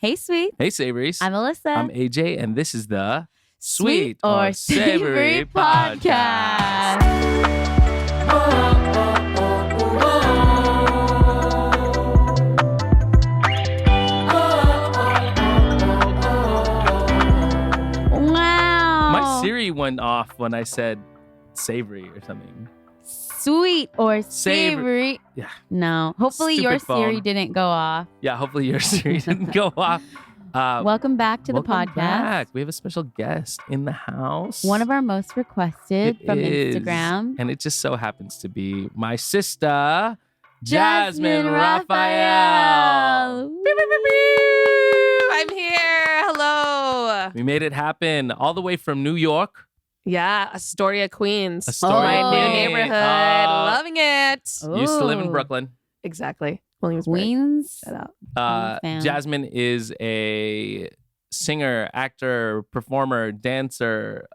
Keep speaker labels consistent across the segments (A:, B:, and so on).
A: Hey, Sweet.
B: Hey, Savories.
A: I'm Alyssa.
B: I'm AJ, and this is the
A: Sweet or Savory Podcast. Wow.
B: My Siri went off when I said savory or something.
A: Sweet or savory.
B: Yeah.
A: No. Hopefully
B: Stupid
A: your Siri
B: phone.
A: didn't go off.
B: Yeah, hopefully your Siri didn't go off.
A: Welcome back to the
B: Welcome
A: podcast.
B: back. We have a special guest in the house.
A: One of our most requested
B: It
A: from
B: is.
A: Instagram.
B: And it just so happens to be my sister,
A: Jasmine
B: Rafael.
A: Rafael.
C: I'm here. Hello.
B: We made it happen all the way from New York.
C: Yeah, Astoria, Queens.
B: Astoria,
A: Oh.
C: My new
B: Queens.
C: neighborhood. Loving it.
B: Used to live in
A: Ooh.
B: Brooklyn.
C: Exactly. Williamsburg.
A: Queens.
C: Shout out.
A: Fan.
B: Jasmine is a singer, actor, performer, dancer,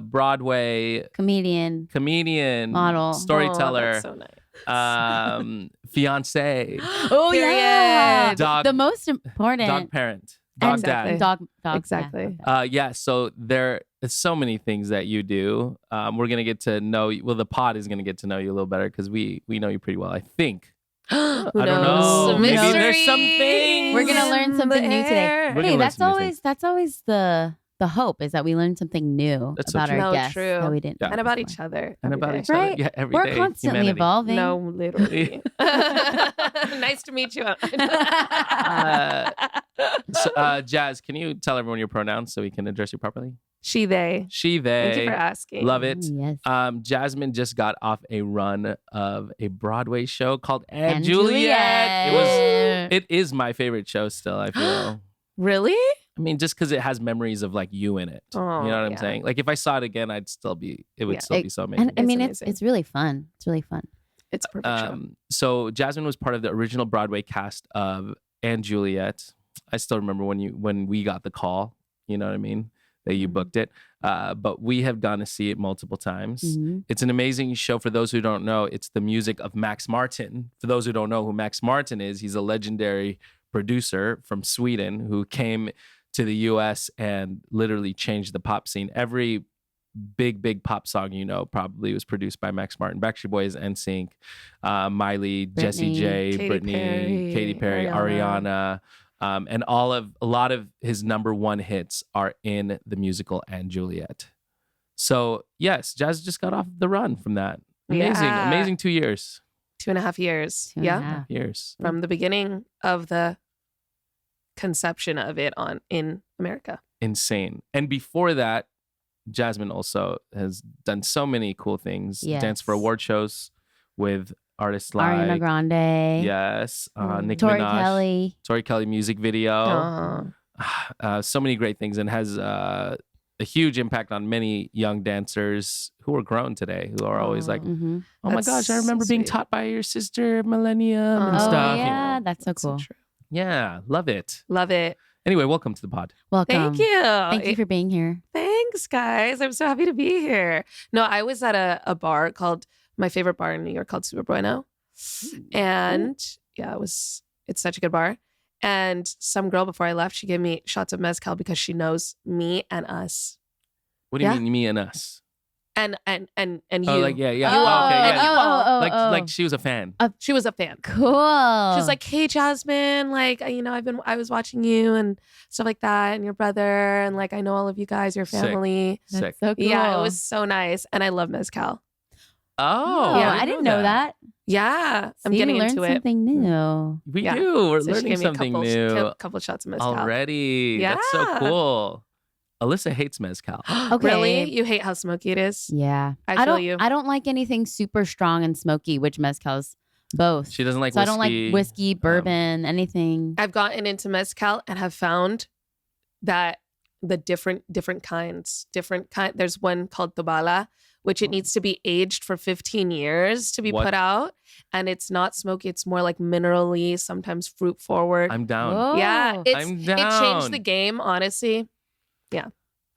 B: Broadway
A: Comedian.
B: comedian,
A: Model.
C: Oh,
B: storyteller,
C: that's so nice.
B: fiance,
A: Oh, yeah.
B: Dog-
A: the most important.
B: dog parent, dog
C: Exactly.
B: dad.
A: Dog.
C: Exactly.
B: Yeah, so there is so many things that you do. We're gonna get to know you. Well, the pod is gonna get to know you a little better because we know you pretty well, I think.
C: Who
B: I don't
C: knows?
B: know. Maybe there's
C: Mysteries
B: something.
A: We're gonna learn
C: in
A: something
C: the
A: new today.
C: air.
B: We're gonna
A: Hey,
B: learn
A: that's
B: some new
A: always the hope is that we learn something new
B: That's so
A: about
B: true.
A: our
C: No,
A: guests
C: true.
A: that we didn't.
B: Yeah.
A: know
C: And about
A: before.
C: each other.
B: And
C: every
B: about
C: day.
B: each other.
A: Right?
B: Yeah, every
A: We're
B: day,
A: constantly
B: humanity.
A: evolving.
C: No, literally. nice to meet you.
B: Jazz, can you tell everyone your pronouns so we can address you properly?
C: She, they.
B: She, they.
C: Thank you for asking.
B: Love it.
A: Yes.
B: Jasmine just got off a run of a Broadway show called And,
A: And
B: Juliet. It is my favorite show still, I feel.
C: Really?
B: I mean, just because it has memories of like you in it.
C: Oh,
B: you know what I'm
C: yeah.
B: saying? Like if I saw it again, it would
C: Yeah.
B: still be so amazing.
A: And I mean,
C: amazing.
A: it's really fun. It's really fun.
C: It's a perfect show.
B: So Jasmine was part of the original Broadway cast of And Juliet. I still remember when we got the call, you know what I mean? That you booked it. But we have gone to see it multiple times.
A: Mhm.
B: It's an amazing show. For those who don't know, it's the music of Max Martin. For those who don't know who Max Martin is, he's a legendary producer from Sweden who came to the US and literally changed the pop scene. Every big pop song you know probably was produced by Max Martin. Backstreet Boys, NSYNC, Miley, Jessie J,
C: Katy
B: Britney,
C: Perry,
B: Katy Perry, Ariana. And a lot of his number one hits are in the musical And Juliet. So yes, Jazz just got off the run from that.
C: Yeah.
B: Amazing 2 years.
C: 2.5 years.
A: Two and a
C: Yeah.
A: half.
B: Years.
C: From the beginning of the conception of it in America.
B: Insane. And before that, Jasmine also has done so many cool things.
A: Yes.
B: Danced for award shows with artists like
A: Ariana Grande.
B: Yes, Nicki
A: Tori
B: Minaj,
A: Kelly.
B: Tori Kelly music video. So many great things, and has a huge impact on many young dancers who are grown today, who are always like,
A: Mhm.
B: "Oh my
C: That's
B: gosh, I remember
C: so
B: being
C: sweet.
B: taught by your sister Millennium and
C: Oh,
A: Oh
B: stuff." you
A: yeah,
B: know.
A: that's so cool.
C: true.
B: Yeah, love it.
C: Love it.
B: Anyway, welcome to the pod.
A: Welcome.
C: Thank you.
A: Thank you for being here.
C: Thanks, guys. I'm so happy to be here. No, I was at a bar called, my favorite bar in New York called Super Bueno. And yeah, it's such a good bar. And some girl before I left, she gave me shots of mezcal because she knows me and us.
B: What do you
C: Yeah.
B: mean, me and us?
C: And you.
B: Oh, like yeah.
C: You
B: Oh,
C: all.
B: okay,
C: And
B: yeah.
C: you all.
B: Like she was a fan.
C: She was a fan.
A: Cool.
C: She was like, "Hey, Jasmine, like, you know, I was watching you and stuff like that, and your brother, and like, I know all of you guys, your
B: Sick.
C: family."
A: That's
B: Sick.
A: so cool.
C: Yeah, it was so nice, and I love mezcal.
B: Oh,
A: Yeah, I didn't know that.
C: Yeah, I'm
A: See,
C: getting
A: you learned
C: into it.
A: something new.
B: We
C: Yeah.
B: do. We're
C: So she
B: learning
C: gave me
B: something new
C: couple shots of mezcal.
B: already. That's so
C: Yeah.
B: cool. Alyssa hates mezcal.
A: Okay.
C: Really? You hate how smoky it is?
A: Yeah.
C: I feel
A: don't,
C: you.
A: I don't like anything super strong and smoky, which mezcal's both.
B: She doesn't like
A: So I
B: whiskey.
A: don't like whiskey, bourbon, anything.
C: I've gotten into mezcal and have found that the different kinds, there's one called Tobala, which it needs to be aged for 15 years to be
B: What?
C: put out. And it's not smoky. It's more like minerally, sometimes fruit forward.
B: I'm down.
A: Whoa.
C: Yeah, it
B: I'm
C: changed
B: down.
C: the game, honestly. Yeah,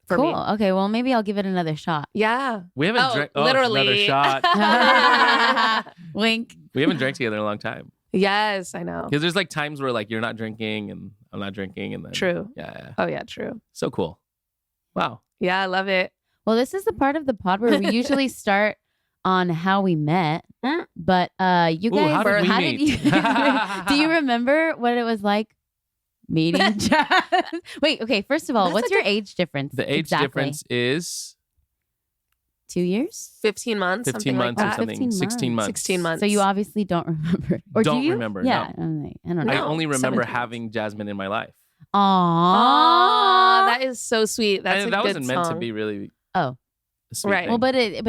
C: for
A: Cool.
C: me.
A: Okay, well, maybe I'll give it another shot.
C: Yeah.
B: We haven't
C: Oh,
B: drank.
C: literally.
B: Another shot.
A: Wink.
B: We haven't drank together in a long time.
C: Yes, I know.
B: Because there's like times where like you're not drinking and I'm not drinking, and then
C: True.
B: yeah.
C: Oh yeah, true.
B: So cool. Wow.
C: Yeah, I love it.
A: Well, this is the part of the pod where we usually start on how we met. But you
B: Ooh,
A: guys,
B: how did we meet?
A: do you remember what it was like meeting Jazz? Wait, okay. First of all,
C: That's
A: what's
C: such
A: your age difference?
B: The age
A: exactly?
B: difference is
A: 2 years?
C: 15 months.
B: 15
C: something
B: months
C: like
B: or
C: that.
B: something.
A: 15
B: 16 months.
C: 16 months.
A: So you obviously don't remember. Or
B: Don't
A: do you?
B: remember,
A: Yeah.
B: no.
A: I don't know.
B: I
C: No,
B: only remember
C: 17
B: having Jasmine in my life.
A: Aww.
C: Aw, that is so sweet. That's
B: And
C: a
B: that
C: good
B: wasn't meant to
C: song.
B: be really
A: Oh.
B: a sweet
C: Right.
B: thing.
A: Well, but you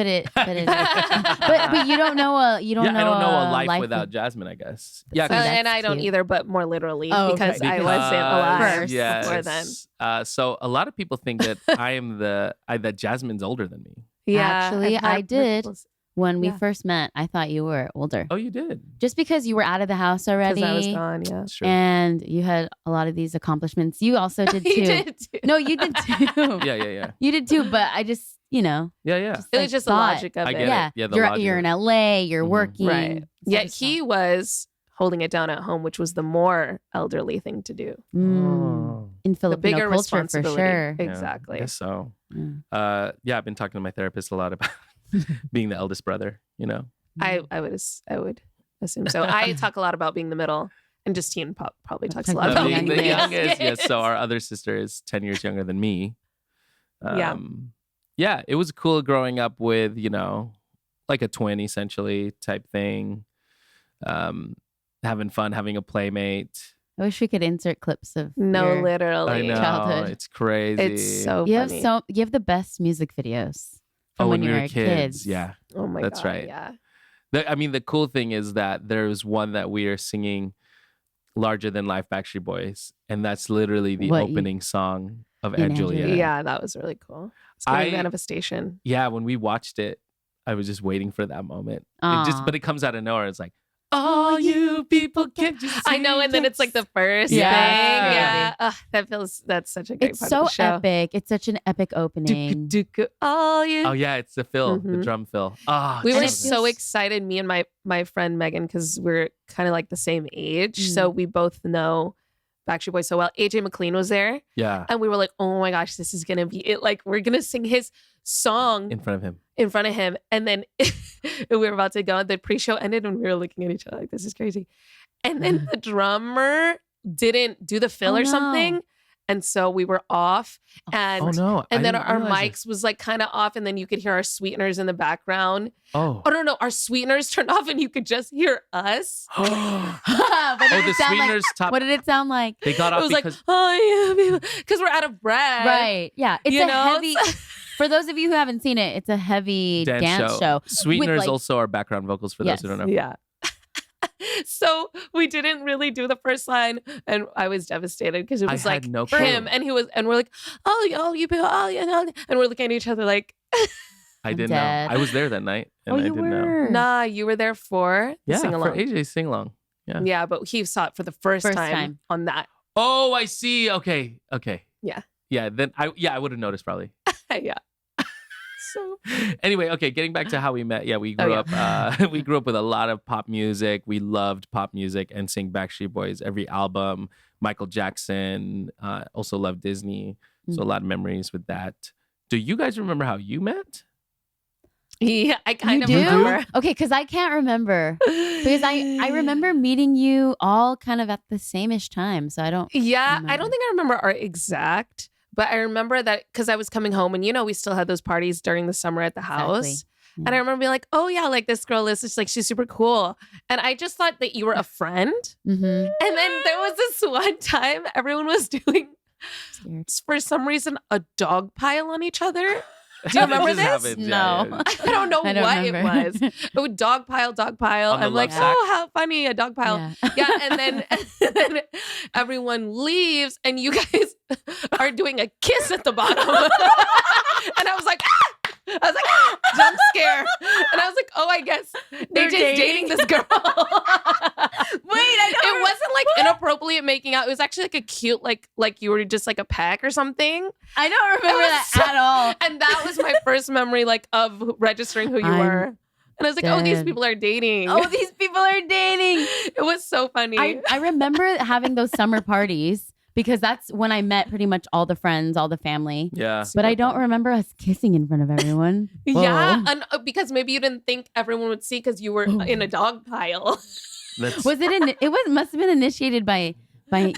A: don't know a
B: I don't know a life without Jasmine, I guess. Yeah,
A: So
B: 'cause-
A: that's
C: and I don't
A: cute.
C: either, but more literally
A: Oh, okay.
C: because I wasn't alive
A: First.
C: before then.
B: So a lot of people think that that Jasmine's older than me.
C: Yeah,
A: Actually,
C: I've had
A: I did.
C: ripples.
A: When we
C: Yeah.
A: first met, I thought you were older.
B: Oh, you did.
A: Just because you were out of the house already.
C: Because I was gone, yeah.
B: That's true.
A: And you had a lot of these accomplishments. You also did too.
C: You did too.
A: No, you did too.
B: Yeah.
A: You did too, but I just,
B: Yeah.
C: It was just the
A: thought,
C: logic of
B: I
C: it.
B: get it.
A: Yeah,
B: Yeah, the
A: you're,
B: logic
A: you're
B: of
A: in LA, you're
B: Mhm.
A: working.
C: Right.
A: sort
C: Yet
A: of
C: he
A: stuff.
C: was holding it down at home, which was the more elderly thing to do.
B: Oh.
A: In
C: The
A: Filipino
C: bigger
A: culture, for
C: responsibility.
A: sure.
B: Yeah,
C: Exactly.
B: I guess so.
A: Yeah.
B: Yeah, I've been talking to my therapist a lot about being the eldest brother,
C: I would assume so. I talk a lot about being the middle, and Justine probably talks a lot about
B: being
C: being
B: the
C: the
B: youngest. Yes. So our other sister is 10 years younger than me.
C: Yeah.
B: Yeah, it was cool growing up with, like a twin essentially type thing. Having fun, having a playmate.
A: I wish we could insert clips of
C: No,
A: your-
C: literally.
B: I know.
A: childhood.
B: It's crazy.
C: It's so
A: You have
C: funny.
A: you have the best music videos from
B: when
A: when
B: we
A: you
B: were
A: were
B: kids. Yeah.
C: Oh my
B: That's
C: God.
B: right.
C: Yeah.
B: The cool thing is that there's one that we are singing Larger Than Life Backstreet Boys. And that's literally the
A: What you-
B: opening song of
A: In
B: Aunt Julia.
C: Yeah, that was really cool. It's getting manifestation.
B: Yeah, when we watched it, I was just waiting for that moment.
A: Aw.
B: But it comes out of nowhere. It's like, all you people can't just
C: I know, and then it's like the first
B: Yeah.
C: thing.
A: Yeah.
C: Yeah. That's such a great
A: It's
C: part
A: so
C: of the show.
A: epic. It's such an epic opening.
C: All you.
B: Oh yeah, it's the fill, the
C: Mhm.
B: drum fill. Ah,
C: We
A: And
C: were
A: it
C: so
A: feels-
C: excited, me and my friend Megan, because we're kind of like the same age.
A: Mm.
C: So we both know Backstreet Boys so well. AJ McLean was there,
B: yeah,
C: and we were like, oh my gosh, this is gonna be it. Like, we're gonna sing his song
B: in front of him.
C: in front of him. And then we were about to go. The pre-show ended and we were looking at each other like, this is crazy. And then the drummer didn't do the fill
A: Oh,
C: or
A: no.
C: something. And so we were off. And
B: Oh no! I
C: and then
B: didn't
C: our
B: realize it.
C: mics was like kind of off, and then you could hear our sweeteners in the background.
B: Oh,
C: Oh no, our sweeteners turned off, and you could just hear us.
A: But
B: oh,
A: did
B: the
A: it sound like,
B: sweeteners top.
A: what did it sound like?
B: They got
C: It
B: off
C: was like,
B: because
C: oh yeah, because we're out of breath.
A: Right. Yeah. It's
C: You
A: a
C: know?
A: heavy for those of you who haven't seen it, it's a heavy dance show.
B: Sweeteners
A: like-
B: also are background vocals for
A: Yes.
B: those who don't know.
C: Yeah. So we didn't really do the first line, and I was devastated because it
B: I
C: was
B: had
C: like
B: no
C: for
B: clue.
C: him, and we're like, oh, you people, oh, yeah, no. And we're looking at each other like,
B: I
A: I'm
B: didn't
A: dead.
B: know. I was there that night, and
A: Oh,
B: I
A: you
B: didn't know.
A: were.
C: nah, you were there for the
B: Yeah,
C: sing
B: for
C: along.
B: AJ's sing along.
C: Yeah, but he saw it for the first
A: First
C: time
A: time.
C: on that.
B: Oh, I see. Okay.
C: Yeah.
B: Yeah. Then I would have noticed probably.
C: Yeah. So
B: Anyway, okay, getting back to how we met. Yeah, we grew
C: yeah.
B: up we grew up with a lot of pop music. We loved pop music and sang Backstreet Boys every album. Michael Jackson, also loved Disney. So a lot of memories with that. Do you guys remember how you met?
C: yeah, I kind
A: You
C: of
A: do?
C: remember.
A: Okay, because I can't remember. Because I remember meeting you all kind of at the same-ish time. So I don't
C: Yeah, I
A: remember.
C: don't think I remember our exact, but I remember that because I was coming home, and we still had those parties during the summer at the house.
A: Exactly.
C: And I remember being like, oh yeah, like this girl is just like, she's super cool. And I just thought that you were a friend.
A: Mm-hmm.
C: And then there was this one time everyone was doing, for some reason, a dog pile on each other. Do you remember
B: It just
C: this?
B: happens.
A: No.
B: Yeah.
C: I don't know
A: I don't
C: what
A: remember.
C: it was. It would dog pile.
B: On the
C: I'm like,
B: love sack?
C: oh, how funny, a dog pile.
A: Yeah.
C: Yeah, and then everyone leaves, and you guys are doing a kiss at the bottom. And I was like, ah! I was like, ah! Jump scare. And I was like, oh, I guess they're just dating this girl. Wait, it wasn't like inappropriate making out. It was actually like a cute, like you were just like a peck or something.
A: I don't remember
C: was
A: that
C: so-
A: at all.
C: And that was my first memory, like, of registering who you
A: I'm-
C: were. And I was like, oh, these
A: Dead.
C: people are dating.
A: Oh, these people are dating.
C: It was so funny.
A: I remember having those summer parties because that's when I met pretty much all the friends, all the family.
B: Yeah.
A: But I don't remember us kissing in front of everyone.
C: Yeah,
A: Whoa.
C: and because maybe you didn't think everyone would see because you were in a dog pile.
B: That's,
A: Was it? It was must have been initiated by you,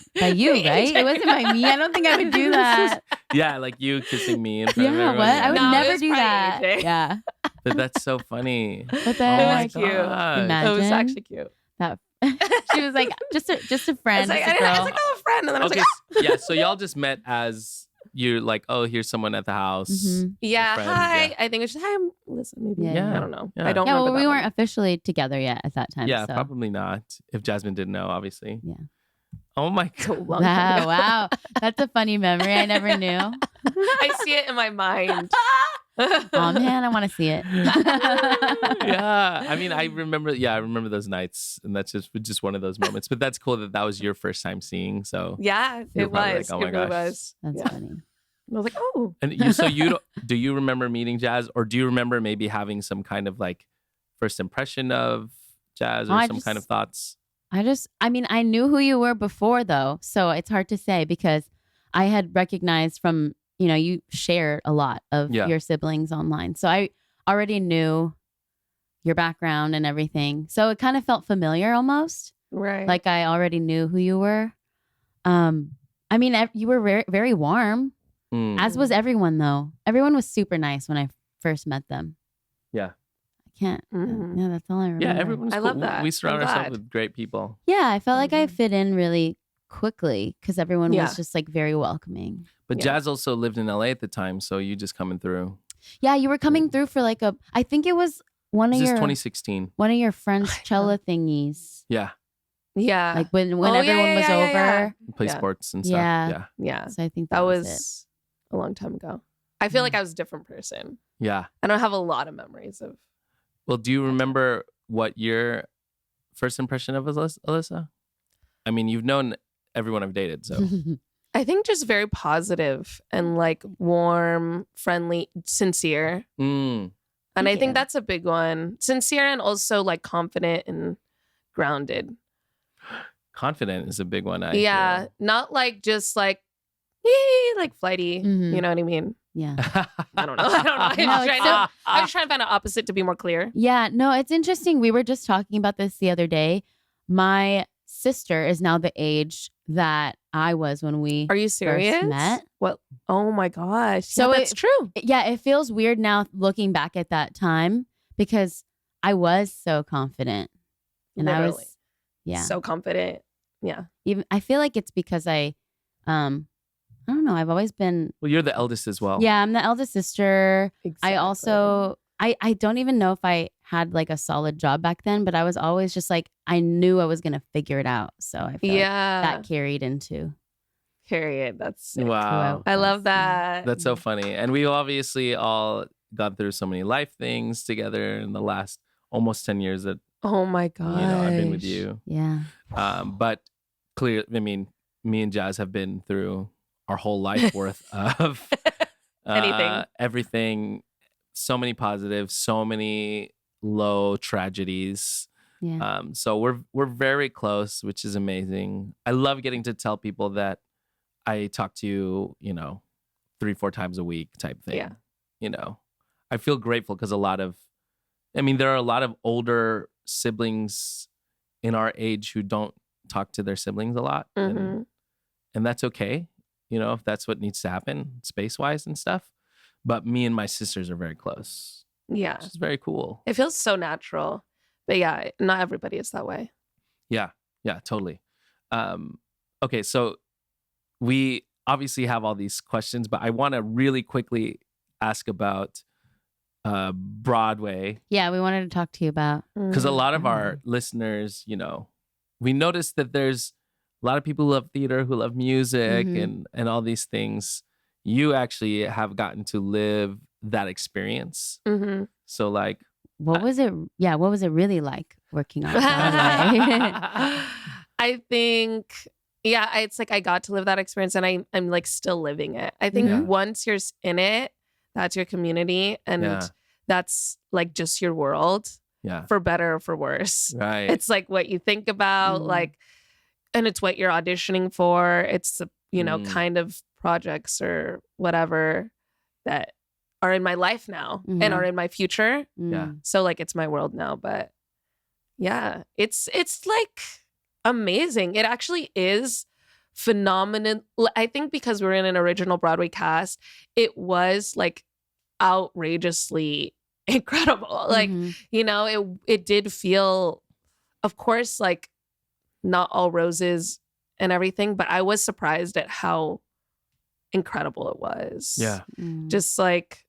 A: right? It wasn't by me. I don't think I would do that.
B: yeah, like you kissing me in front of
A: Yeah,
B: everyone.
A: what? I would
C: No, it
A: never
C: was
A: do
C: probably
A: that.
C: AJ.
A: Yeah,
B: But that's so funny.
A: but
C: It
A: then
C: was cute.
A: Imagine.
C: It was actually cute.
A: that she was like just a
C: I
A: friend.
C: was like,
A: just a
C: I was
A: girl.
C: like, oh, a friend. And then I was
B: Okay,
C: like,
B: yeah. So y'all just met as you're like, oh, here's someone at the house.
A: Mhm.
C: yeah,
B: friend,
C: hi.
B: yeah.
C: I think it's just, hi, I'm Alyssa. Maybe.
A: Yeah.
C: I don't know.
B: Yeah.
C: I don't
A: Yeah,
C: remember
A: well, we
C: that
A: weren't
C: one.
A: officially together yet at that time.
B: Yeah,
A: so.
B: probably not. If Jasmine didn't know, obviously.
A: Yeah.
B: Oh my
C: So
B: god.
C: long time ago.
A: Wow, that's a funny memory. I never knew.
C: I see it in my mind.
A: Oh man, I want to see it.
B: Yeah. I mean, I remember those nights, and that's just one of those moments. But that's cool that was your first time seeing. So
C: Yeah,
B: You're
C: it
B: probably
C: was.
B: like, oh my
C: It really
B: gosh.
C: was.
A: That's
C: Yeah.
A: funny.
C: I was like, oh.
B: and do you remember meeting Jazz, or do you remember maybe having some kind of like first impression of Jazz, or
A: Oh, I
B: some kind of
A: just-
B: thoughts?
A: I mean, I knew who you were before though, so it's hard to say because I had recognized from, you shared a lot of
B: Yeah.
A: your siblings online. So I already knew your background and everything. So it kind of felt familiar almost.
C: Right.
A: Like I already knew who you were. I mean, you were very, very warm,
B: Mm.
A: as was everyone though. Everyone was super nice when I first met them.
B: Yeah.
A: I can't.
C: Mhm.
A: Yeah, that's all I remember.
B: Yeah, everyone's
C: I
B: cool.
C: love that.
B: We surround
C: I'm
B: ourselves
C: glad.
B: with great people.
A: Yeah, I felt like I
C: Mhm.
A: fit in really quickly because everyone
C: Yeah.
A: was just like very welcoming.
B: But
C: Yeah.
B: Jazz also lived in LA at the time, so you just coming through.
A: Yeah, you were coming through for like I think it was one
B: This
A: of
B: is
A: your
B: 2016.
A: one of your friends' cello thingies.
B: Yeah,
C: yeah.
A: Like when
C: Oh, yeah,
A: everyone
C: yeah,
A: was
C: yeah,
A: over.
C: yeah.
B: play
C: Yeah.
B: sports and stuff.
A: Yeah.
B: Yeah,
C: yeah.
A: So I think
C: That
A: was
C: was a long time ago. I feel like I was a different person.
B: yeah.
C: I don't have a lot of memories of.
B: Well, do you remember what your first impression of Alyssa? I mean, you've known everyone I've dated, so
A: it.
C: I think just very positive and like warm, friendly, sincere.
B: Mm.
C: And
A: Thank
C: I think
A: you.
C: that's a big one. Sincere and also like confident and grounded.
B: Confident is a big one.
C: Yeah. Not like just like, like flighty.
A: Mhm.
C: You know what I mean?
A: Yeah.
C: I don't know. I don't know.
A: No, it's
C: I was trying to find an opposite to be more clear.
A: Yeah, no, it's interesting. We were just talking about this the other day. My sister is now the age that I was when we
C: Are you serious?
A: met.
C: What? Oh my gosh.
A: So
C: Yeah, that's true.
A: Yeah, it feels weird now looking back at that time because I was so confident. And I
C: Literally.
A: was yeah.
C: So confident. Yeah.
A: Even I feel like it's because I don't know, I've always been
B: Well, you're the eldest as well.
A: yeah, I'm the eldest sister.
C: Exactly.
A: I also I don't even know if I had like a solid job back then, but I was always just like I knew I was gonna figure it out. So I feel like
C: Yeah.
A: that carried into
C: Period. That's sick.
B: Wow.
C: I love that.
B: That's so funny. And we obviously all gone through so many life things together in the last almost 10 years that
C: Oh my god.
B: I've been with you.
A: Yeah.
B: But clear, I mean, me and Jazz have been through our whole life worth of
C: Anything.
B: everything. So many positives, so many low tragedies.
A: Yeah.
B: So we're very close, which is amazing. I love getting to tell people that I talk to you, 3-4 times a week type thing.
C: Yeah.
B: I feel grateful because there are a lot of older siblings in our age who don't talk to their siblings a lot.
C: Mhm.
B: And that's okay, if that's what needs to happen space wise and stuff. But me and my sisters are very close,
C: Yeah.
B: which is very cool.
C: It feels so natural. But yeah, not everybody is that way.
B: Yeah, totally. Okay, so we obviously have all these questions, but I want to really quickly ask about Broadway,
A: Yeah, we wanted to talk to you about
B: because a lot of
A: Mhm.
B: our listeners, we noticed that there's a lot of people who love theater, who love music,
A: Mhm.
B: and all these things. You actually have gotten to live that experience.
C: Mm-hmm.
B: So like,
A: what was it? Yeah, what was it really like working on Broadway?
C: I think, yeah, it's like I got to live that experience and I'm like still living it. I think
B: Yeah.
C: once you're in it, that's your community and
B: Yeah.
C: that's like just your world.
B: Yeah.
C: for better or for worse.
B: Right.
C: It's like what you think about, like, and it's what you're auditioning for. It's the, kind of projects or whatever that are in my life now and are in my future.
B: Yeah.
C: So like it's my world now. But yeah, it's like amazing. It actually is phenomenal. I think because we're in an original Broadway cast, it was like outrageously incredible. Like, it did feel, of course, like not all roses and everything, but I was surprised at how incredible it was.
B: Yeah.
C: Just like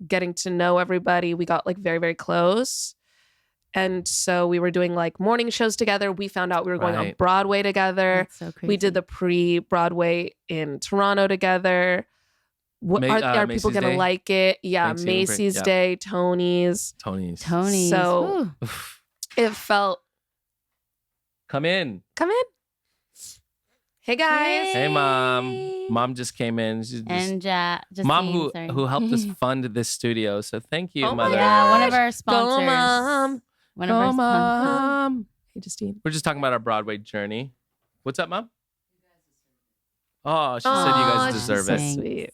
C: getting to know everybody. We got like very, very close. And so we were doing like morning shows together. We found out we were going on Broadway together.
A: That's so crazy.
C: We did the pre-Broadway in Toronto together. Are people going to like it? Yeah, Macy's Day, Tony's. So it felt...
B: Come in.
C: Hey, guys.
B: Hey, Mom. Mom just came in.
A: And
B: Mom who helped us fund this studio. So thank you, Mother.
A: Yeah, one of our sponsors.
C: Go, Mom.
A: Go,
B: Mom.
C: Hey, Justine.
B: We're just talking about our Broadway journey. What's up, Mom? Oh, she said you guys deserve it.
C: Sweet.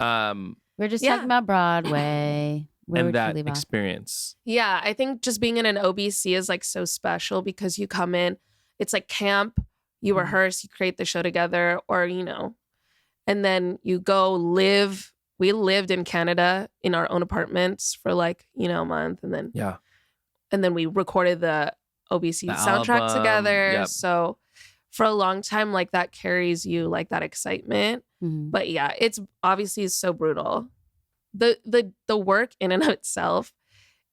A: We're just talking about Broadway.
B: And that experience.
C: Yeah, I think just being in an OBC is like so special because you come in, it's like camp, you rehearse, you create the show together, or, and then you go live. We lived in Canada in our own apartments for like, a month. And then we recorded the OBC soundtrack
B: album
C: together.
B: Yep.
C: So for a long time, like that carries you like that excitement. But yeah, it's obviously so brutal. The work in and of itself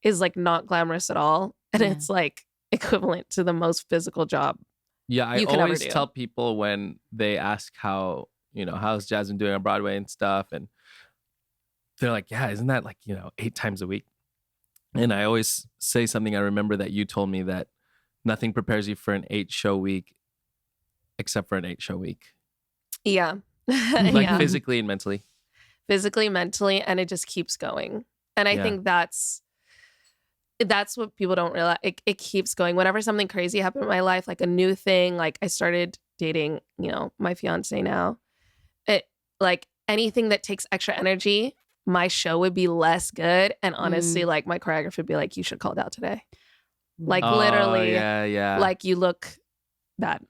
C: is like not glamorous at all. And it's like equivalent to the most physical job.
B: Yeah, I always tell people when they ask how, how's Jasmine doing on Broadway and stuff. And they're like, yeah, isn't that like, 8 times a week? And I always say something I remember that you told me, that nothing prepares you for an 8-show week except for an 8-show week.
C: Yeah.
B: Like physically and mentally.
C: Physically, mentally, and it just keeps going. And I think that's what people don't realize. It keeps going. Whenever something crazy happened in my life, like a new thing, like I started dating, my fiance now. It like anything that takes extra energy, my show would be less good. And honestly, like my choreographer would be like, you should call it out today. Like literally, like you look bad.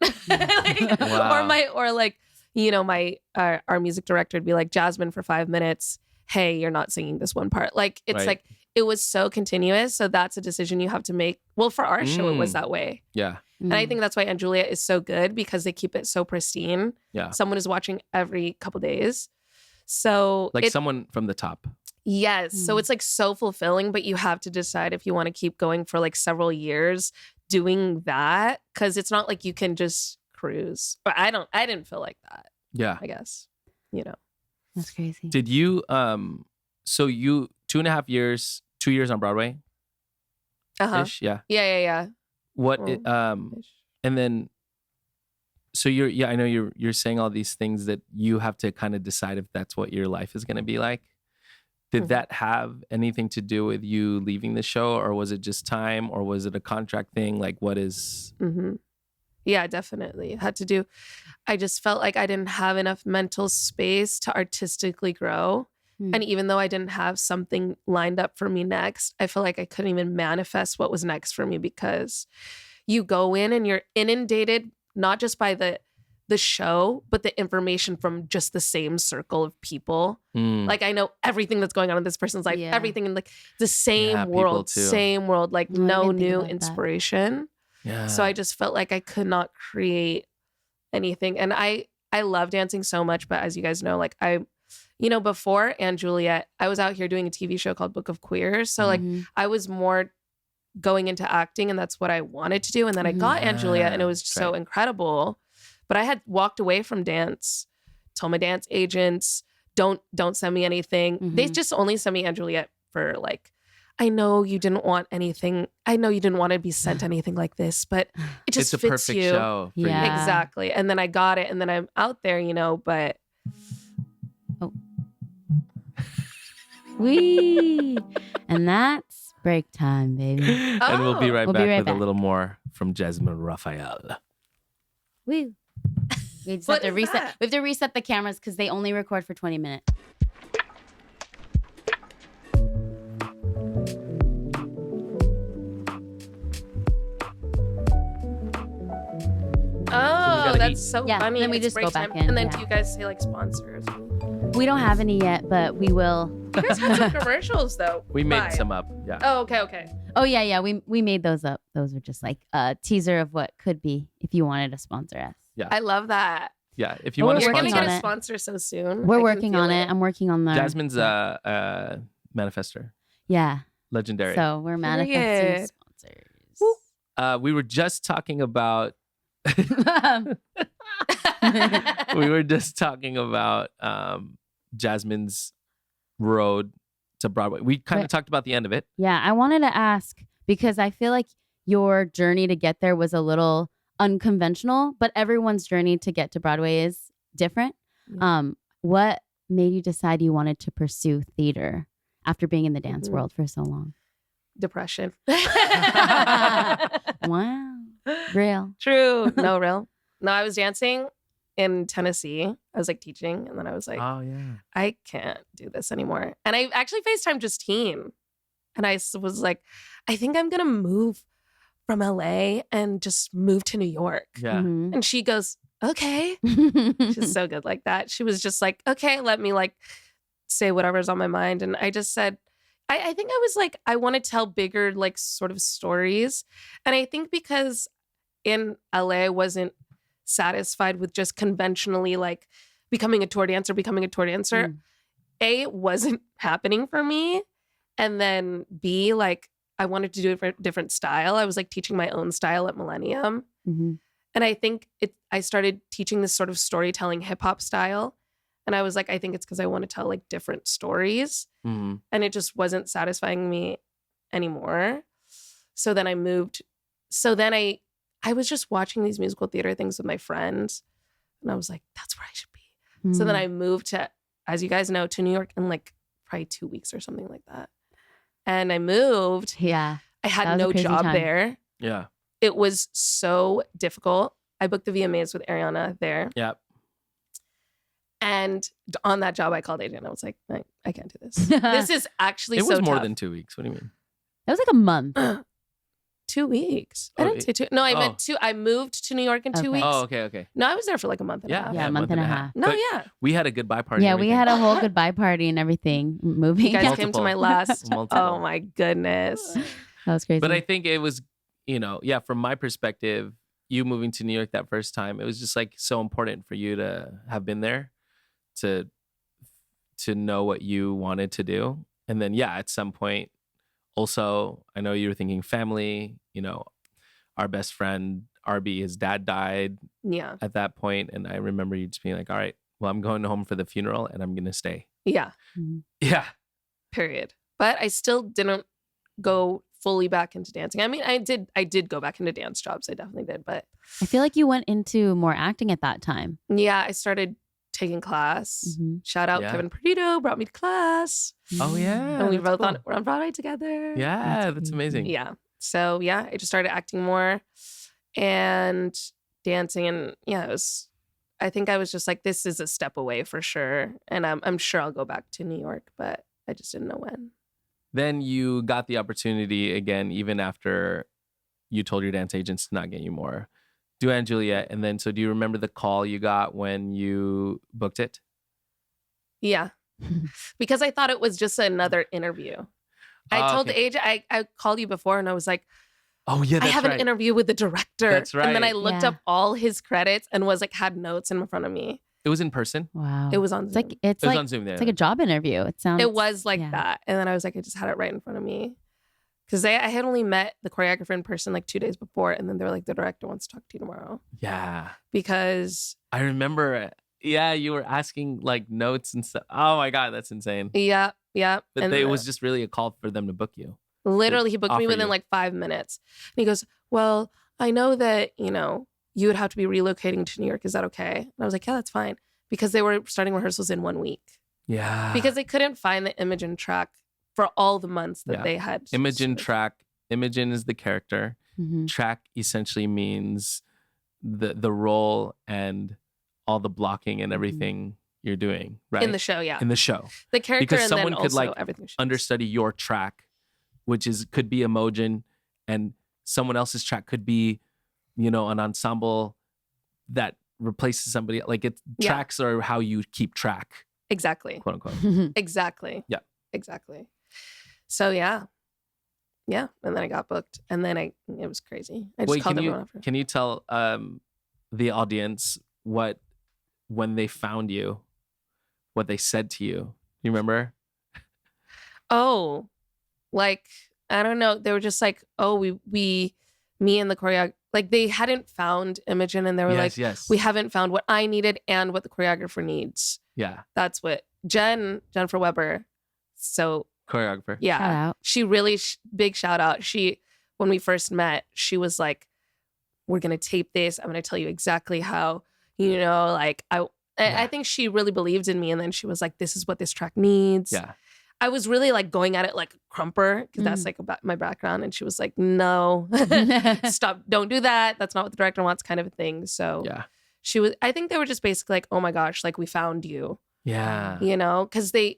C: Like, our music director would be like, Jasmine, for 5 minutes, hey, you're not singing this one part. Like, it's like, it was so continuous. So that's a decision you have to make. Well, for our show, it was that way.
B: Yeah.
C: And I think that's why Aunt Julia is so good, because they keep it so pristine.
B: Yeah.
C: Someone is watching every couple days. So
B: like someone from the top.
C: Yes. So it's like so fulfilling, but you have to decide if you want to keep going for like several years doing that. Cause it's not like you can just cruise. But I didn't feel like that.
B: Yeah.
C: I guess,
A: That's crazy.
B: Did you, so you 2.5 years, 2 years on Broadway? Ish? Yeah.
C: Yeah.
B: What,
C: Well,
B: and then, so I know you're saying all these things that you have to kind of decide if that's what your life is going to be like. Did that have anything to do with you leaving the show, or was it just time, or was it a contract thing? Like, what is...
C: Yeah, definitely. It had to do. I just felt like I didn't have enough mental space to artistically grow. And even though I didn't have something lined up for me next, I feel like I couldn't even manifest what was next for me, because you go in and you're inundated, not just by the show, but the information from just the same circle of people. Like, I know everything that's going on in this person's life, everything in like the same world, like no new inspiration.
B: Yeah.
C: So I just felt like I could not create anything. And I love dancing so much, but as you guys know, like before Aunt Juliet, I was out here doing a TV show called Book of Queers. So like I was more going into acting, and that's what I wanted to do. And then I got Aunt Juliet, and it was so incredible. But I had walked away from dance, told my dance agents, don't send me anything. They just only sent me Aunt Juliet for like, I know you didn't want anything. I know you didn't want to be sent anything like this, but it just
B: it's a
C: fits
B: perfect
C: you.
B: show for you.
C: Exactly. And then I got it, and then I'm out there, but.
A: Wee. And that's Break time, baby.
B: And we'll be right
A: We'll be
B: back
A: right
B: with
A: back.
B: a little more from Jasmine Rafael.
A: Woo. We just
C: What
A: have to
C: is
A: reset.
C: that?
A: We have to reset the cameras because they only record for 20 minutes.
C: Oh,
B: gotta
C: that's
B: eat.
C: so
A: Yeah,
C: funny.
A: then we
C: It's
A: just go
C: break
A: back
C: time.
A: in,
C: And then
A: yeah.
C: do you guys say like sponsors?
A: We don't have any yet, but we will.
C: You guys had some commercials though.
B: We made
C: Bye.
B: some up. Yeah.
C: Oh, okay.
A: Oh yeah. We made those up. Those were just like a teaser of what could be if you wanted to sponsor us.
C: I love that.
B: Yeah. If you
A: Well,
B: want to
C: You're gonna
A: working
B: sponsor
C: get
A: on
C: a
A: it.
C: sponsor so soon.
A: We're
C: I can
A: working
C: feel
A: on it. I'm working on the
B: Jasmine's manifester.
A: Yeah.
B: Legendary.
A: So we're manifesting
C: Period.
A: sponsors.
B: We were just talking about we were just talking about Jasmine's road to Broadway. We kind of
A: Right.
B: talked about the end of it.
A: Yeah, I wanted to ask because I feel like your journey to get there was a little unconventional, but everyone's journey to get to Broadway is different. What made you decide you wanted to pursue theater after being in the dance world for so long?
C: Depression.
A: Wow. Real.
C: True. No, real. No, I was dancing in Tennessee. I was like teaching, and then I was like,
B: Oh yeah.
C: I can't do this anymore. And I actually FaceTimed Justine, and I was like, I think I'm gonna move from LA and just move to New York.
B: Yeah.
A: Mhm.
C: And she goes, okay. She's so good like that. She was just like, okay, let me like say whatever's on my mind. And I just said, I think I was like, I want to tell bigger, like sort of stories. And I think because in LA, I wasn't satisfied with just conventionally like becoming a tour dancer.
A: Mm.
C: A, it wasn't happening for me. And then B, like I wanted to do a different style. I was like teaching my own style at Millennium.
A: Mhm.
C: And I think I started teaching this sort of storytelling hip hop style. And I was like, I think it's because I want to tell like different stories.
B: Mhm.
C: And it just wasn't satisfying me anymore. So then I moved. So then I was just watching these musical theater things with my friends. And I was like, that's where I should be. So then I moved to, as you guys know, to New York in like probably 2 weeks or something like that. And I moved.
A: Yeah.
C: I
A: That
C: had
A: was a
C: no
A: crazy
C: job
A: time.
C: there.
B: Yeah.
C: It was so difficult. I booked the VMAs with Ariana there.
B: Yeah.
C: And on that job, I called AJ and I was like, I can't do this. This is actually
B: It
C: so
B: was more
C: tough.
B: than 2 weeks. What do you mean?
A: That was like a month.
C: 2 weeks. I
B: Oh,
C: didn't say two. No, I
B: oh.
C: meant two. I moved to New York in 2
A: Okay.
C: weeks.
B: Oh, okay.
C: No, I was there for like a month and a
B: Yeah.
C: half.
A: Yeah, a month and a half.
C: No,
B: But
C: yeah.
B: we had a goodbye party.
A: Yeah,
B: and
A: we
B: everything.
A: had a whole goodbye party and everything. Moving.
C: You guys
A: Yeah.
C: came to my last.
B: Multiple.
C: Oh my goodness.
A: That was crazy.
B: But I think it was, from my perspective, you moving to New York that first time, it was just like so important for you to have been there to know what you wanted to do. And then, at some point, also, I know you were thinking family, our best friend, RB, his dad died
C: Yeah.
B: at that point. And I remember you just being like, all right, well, I'm going home for the funeral and I'm going to stay.
C: Yeah.
A: Mhm.
B: Yeah.
C: Period. But I still didn't go fully back into dancing. I mean, I did go back into dance jobs. I definitely did. But
A: I feel like you went into more acting at that time.
C: yeah, I started taking class.
A: Mhm.
C: Shout out
B: Yeah.
C: Kevin Perdito brought me to class.
B: Oh, yeah.
C: And we
B: that's
C: both
B: cool.
C: we're on Broadway together.
B: Yeah, that's
A: crazy.
B: amazing.
C: Yeah. So yeah, I just started acting more and dancing, and I think I was just like, this is a step away for sure, and I'm sure I'll go back to New York, but I just didn't know when.
B: Then you got the opportunity again, even after you told your dance agents to not get you more. Do Aunt Juliet. And then, so do you remember the call you got when you booked it?
C: Yeah, because I thought it was just another interview. I told
B: okay.
C: the agent, I called you before, and I was like,
B: Oh, yeah,
C: I
B: that's
C: have
B: right.
C: an interview with the director.
B: That's
C: And then I
B: right.
C: looked
A: Yeah.
C: up all his credits and was like, had notes in front of me.
B: It was in person.
A: Wow.
C: It was on
A: It's
C: Zoom.
A: like it's
B: It was
A: like
B: on Zoom.
A: it's like a job interview. It sounds.
C: It was like
A: yeah.
C: that. And then I was like, I just had it right in front of me. Because I had only met the choreographer in person like 2 days before. And then they were like, the director wants to talk to you tomorrow.
B: Yeah.
C: Because,
B: I remember. Yeah, you were asking like notes and stuff. Oh my God, that's insane.
C: yeah.
B: But
C: And
B: it was just really a call for them to book you.
C: literally, he booked me
B: offer
C: within
B: you.
C: like 5 minutes. And he goes, well, I know that, you would have to be relocating to New York. Is that okay? And I was like, yeah, that's fine. Because they were starting rehearsals in 1 week.
B: Yeah.
C: Because they couldn't find the Imogen track for all the months that
B: Yeah.
C: they had.
B: Imogen
C: sort of-
B: track. Imogen is the character.
A: Mhm.
B: Track essentially means the role and all the blocking and everything you're doing, right?
C: in the show, yeah.
B: In the show.
C: The character
B: Because
C: and
B: someone
C: then
B: could,
C: also
B: like,
C: everything. she does.
B: Understudy your track, which could be Imogen, and someone else's track could be, an ensemble that replaces somebody. Like
C: Yeah.
B: tracks are how you keep track,
C: Exactly.
B: quote unquote.
C: Exactly.
B: Yeah.
C: Exactly. So yeah. Yeah. And then I got booked. And then it was crazy. I just
B: Wait,
C: called everyone over.
B: can you tell the audience when they found you, what they said to you? You remember?
C: Oh, like, I don't know. They were just like, oh, me and the choreographer, like they hadn't found Imogen and they were like,
B: yes.
C: we haven't found what I needed and what the choreographer needs.
B: Yeah.
C: That's what Jennifer Weber. So
B: Choreographer.
C: yeah,
A: Shout out.
C: she really big shout out. When we first met, she was like, we're going to tape this. I'm going to tell you exactly how, like I think she really believed in me. And then she was like, this is what this track needs.
B: Yeah.
C: I was really like going at it like crumper because that's like about my background. And she was like, no, stop. Don't do that. That's not what the director wants, kind of a thing. So
B: Yeah.
C: I think they were just basically like, oh my gosh, like we found you,
B: Yeah.
C: because they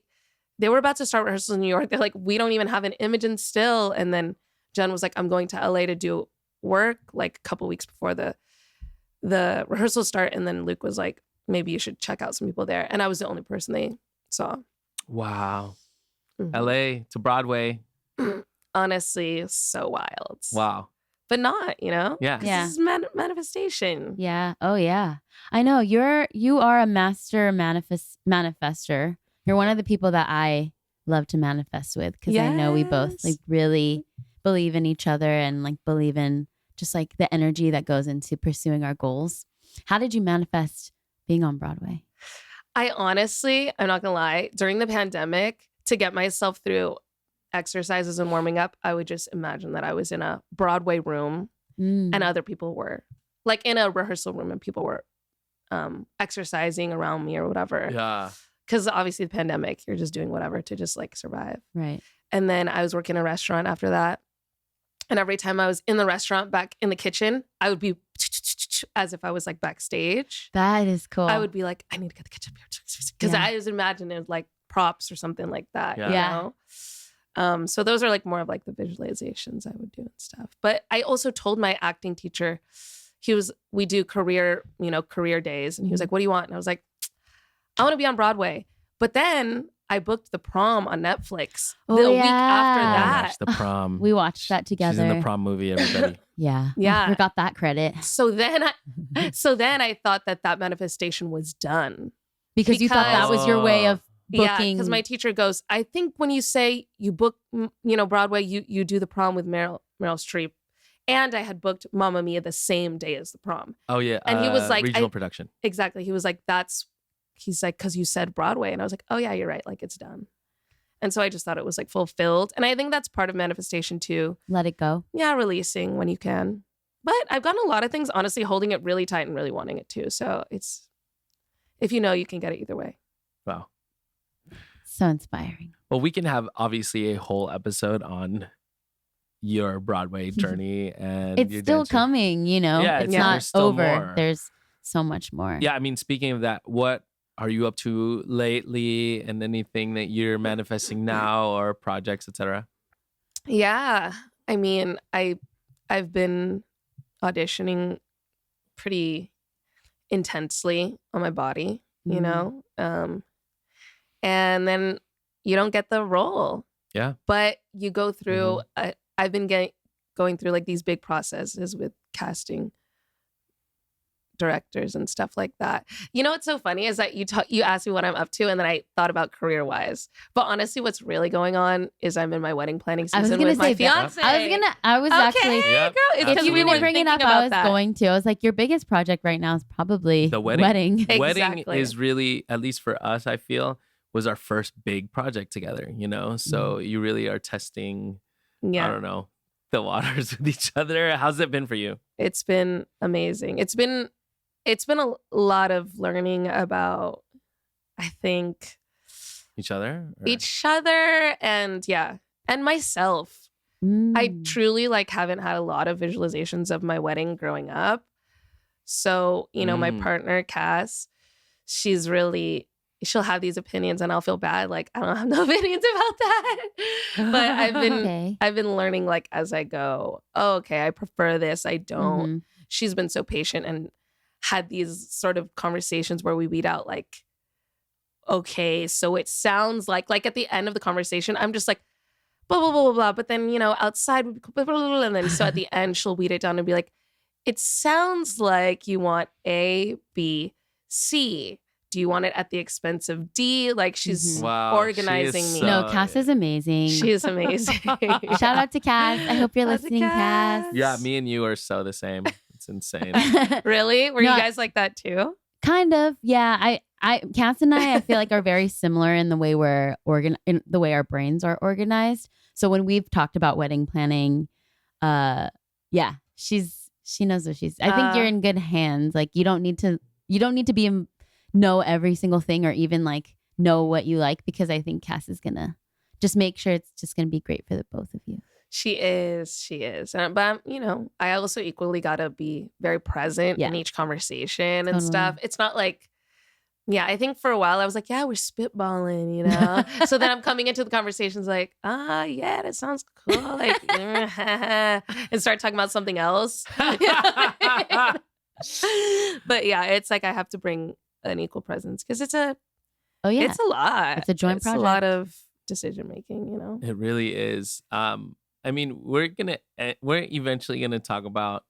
C: were about to start rehearsals in New York. They're like, we don't even have an Imogen still. And then Jen was like, I'm going to LA to do work like a couple weeks before the rehearsals start. And then Luke was like, maybe you should check out some people there. And I was the only person they saw.
B: Wow.
C: Mhm.
B: LA to Broadway.
C: Honestly, so wild.
B: Wow.
C: But not,
B: Yeah.
C: 'Cause
A: Yeah.
C: this is manifestation.
A: Yeah. Oh yeah. I know you are a master manifester. You're one of the people that I love to manifest with because I know we both
C: Yes.
A: like really believe in each other and like believe in just like the energy that goes into pursuing our goals. How did you manifest being on Broadway?
C: I honestly, I'm not gonna lie, during the pandemic, to get myself through exercises and warming up, I would just imagine that I was in a Broadway room and other people were like in a rehearsal room and people were exercising around me or whatever.
B: Yeah.
C: Because obviously the pandemic, you're just doing whatever to just like survive.
A: Right.
C: And then I was working in a restaurant after that. And every time I was in the restaurant back in the kitchen, I would be as if I was like backstage.
A: That is cool.
C: I would be like, I need to get the kitchen because
A: Yeah.
C: I was imagining like props or something like that.
B: Yeah.
C: You
A: Yeah.
C: know? So those are like more of like the visualizations I would do and stuff. But I also told my acting teacher, we do career days. And he was like, what do you want? And I was like, I want to be on Broadway. But then I booked The Prom on Netflix the week after
B: Oh my
C: that.
B: gosh, the prom.
A: we watched that together.
B: She's in the prom movie, everybody.
A: Yeah.
C: Yeah.
A: We got that credit
C: So then I thought that manifestation was done.
A: because you thought that was your way of
C: Yeah,
A: booking.
C: because my teacher goes, I think when you say you book, Broadway, you do The Prom with Meryl Streep. And I had booked Mamma Mia the same day as the prom.
B: Oh yeah.
C: And he was like,
B: regional production.
C: Exactly. He was like, he's like, because you said Broadway. And I was like, oh yeah, you're right. Like it's done. And so I just thought it was like fulfilled. And I think that's part of manifestation too.
A: Let it go.
C: Yeah, releasing when you can. But I've gotten a lot of things, honestly, holding it really tight and really wanting it too. So it's, if you know, you can get it either way.
B: Wow.
A: So inspiring.
B: Well, we can have obviously a whole episode on your Broadway journey and
A: It's
B: your
A: still
B: dancing.
A: coming,
B: Yeah,
A: it's
B: there's
A: not
B: still
A: over.
B: more.
A: There's so much more.
B: Yeah, I mean, speaking of that, what are you up to lately and anything that you're manifesting now or projects, etc.?
C: Yeah. I mean, I've been auditioning pretty intensely on my body, you know? And then you don't get the role.
B: Yeah.
C: But you go through, I've been going through like these big processes with casting directors and stuff like that. You know what's so funny is that you asked me what I'm up to, and then I thought about career wise. But honestly, what's really going on is I'm in my wedding planning
A: I was
C: season
A: gonna
C: with my
A: say
C: fiance.
A: I was actually.
C: Okay,
B: Yep.
C: girl. It's
A: If
C: because
A: you
C: we
A: didn't
C: were
A: bring it
C: thinking
A: up,
C: about
A: I was
C: that.
A: going to. I was like, your biggest project right now is probably
B: The wedding.
A: Wedding.
B: Wedding
C: Exactly.
B: is really, at least for us, I feel, was our first big project together, So you really are testing, I
C: Yeah,
B: don't know, the waters with each other. How's it been for you?
C: it's been amazing. It's been a lot of learning about, I think,
B: Each other? Or?
C: Each other and myself. I truly like haven't had a lot of visualizations of my wedding growing up. So, my partner, Cass, she'll have these opinions and I'll feel bad. Like, I don't have no opinions about that. But I've been learning like as I go, oh, okay, I prefer this. I don't. She's been so patient and had these sort of conversations where we weed out like, okay, so it sounds like at the end of the conversation, I'm just like, blah, blah, blah, blah, blah. But then, outside, blah, blah, blah, and then so at the end, she'll weed it down and be like, it sounds like you want A, B, C. Do you want it at the expense of D? Like she's organizing me.
A: No, Cass is amazing.
C: She is amazing.
A: Shout out to Cass. I hope you're listening, Cass.
B: Yeah, me and you are so the same. It's insane.
C: Really? Were you guys like that too?
A: Kind of. Yeah. Cass and I feel like are very similar in the way in the way our brains are organized. So when we've talked about wedding planning, she knows what she's. I think you're in good hands. Like you don't need to know every single thing or even like know what you like, because I think Cass is gonna just make sure it's just gonna be great for the both of you.
C: She is. But I also equally gotta be very present in each conversation and stuff. It's not like, I think for a while I was like, we're spitballing, So then I'm coming into the conversations like, that sounds cool. Like, and start talking about something else. But it's like I have to bring an equal presence because it's a lot.
A: It's a joint project.
C: It's a lot of decision making,
B: It really is. I mean, we're eventually gonna talk about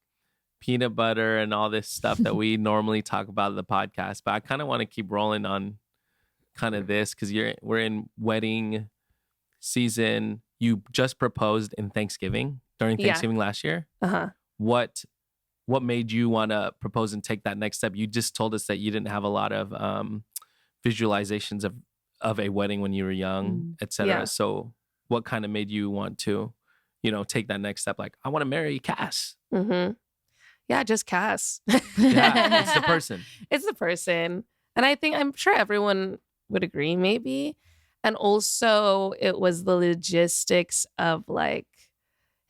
B: peanut butter and all this stuff that we normally talk about in the podcast, but I kind of want to keep rolling on kind of this because we're in wedding season. You just proposed in during Thanksgiving last year. What made you want to propose and take that next step? You just told us that you didn't have a lot of visualizations of a wedding when you were young, etc. So what kind of made you want to take that next step? Like, I want to marry Cass.
C: Yeah, just Cass.
B: It's the person.
C: It's the person. And I'm sure everyone would agree maybe. And also it was the logistics of like,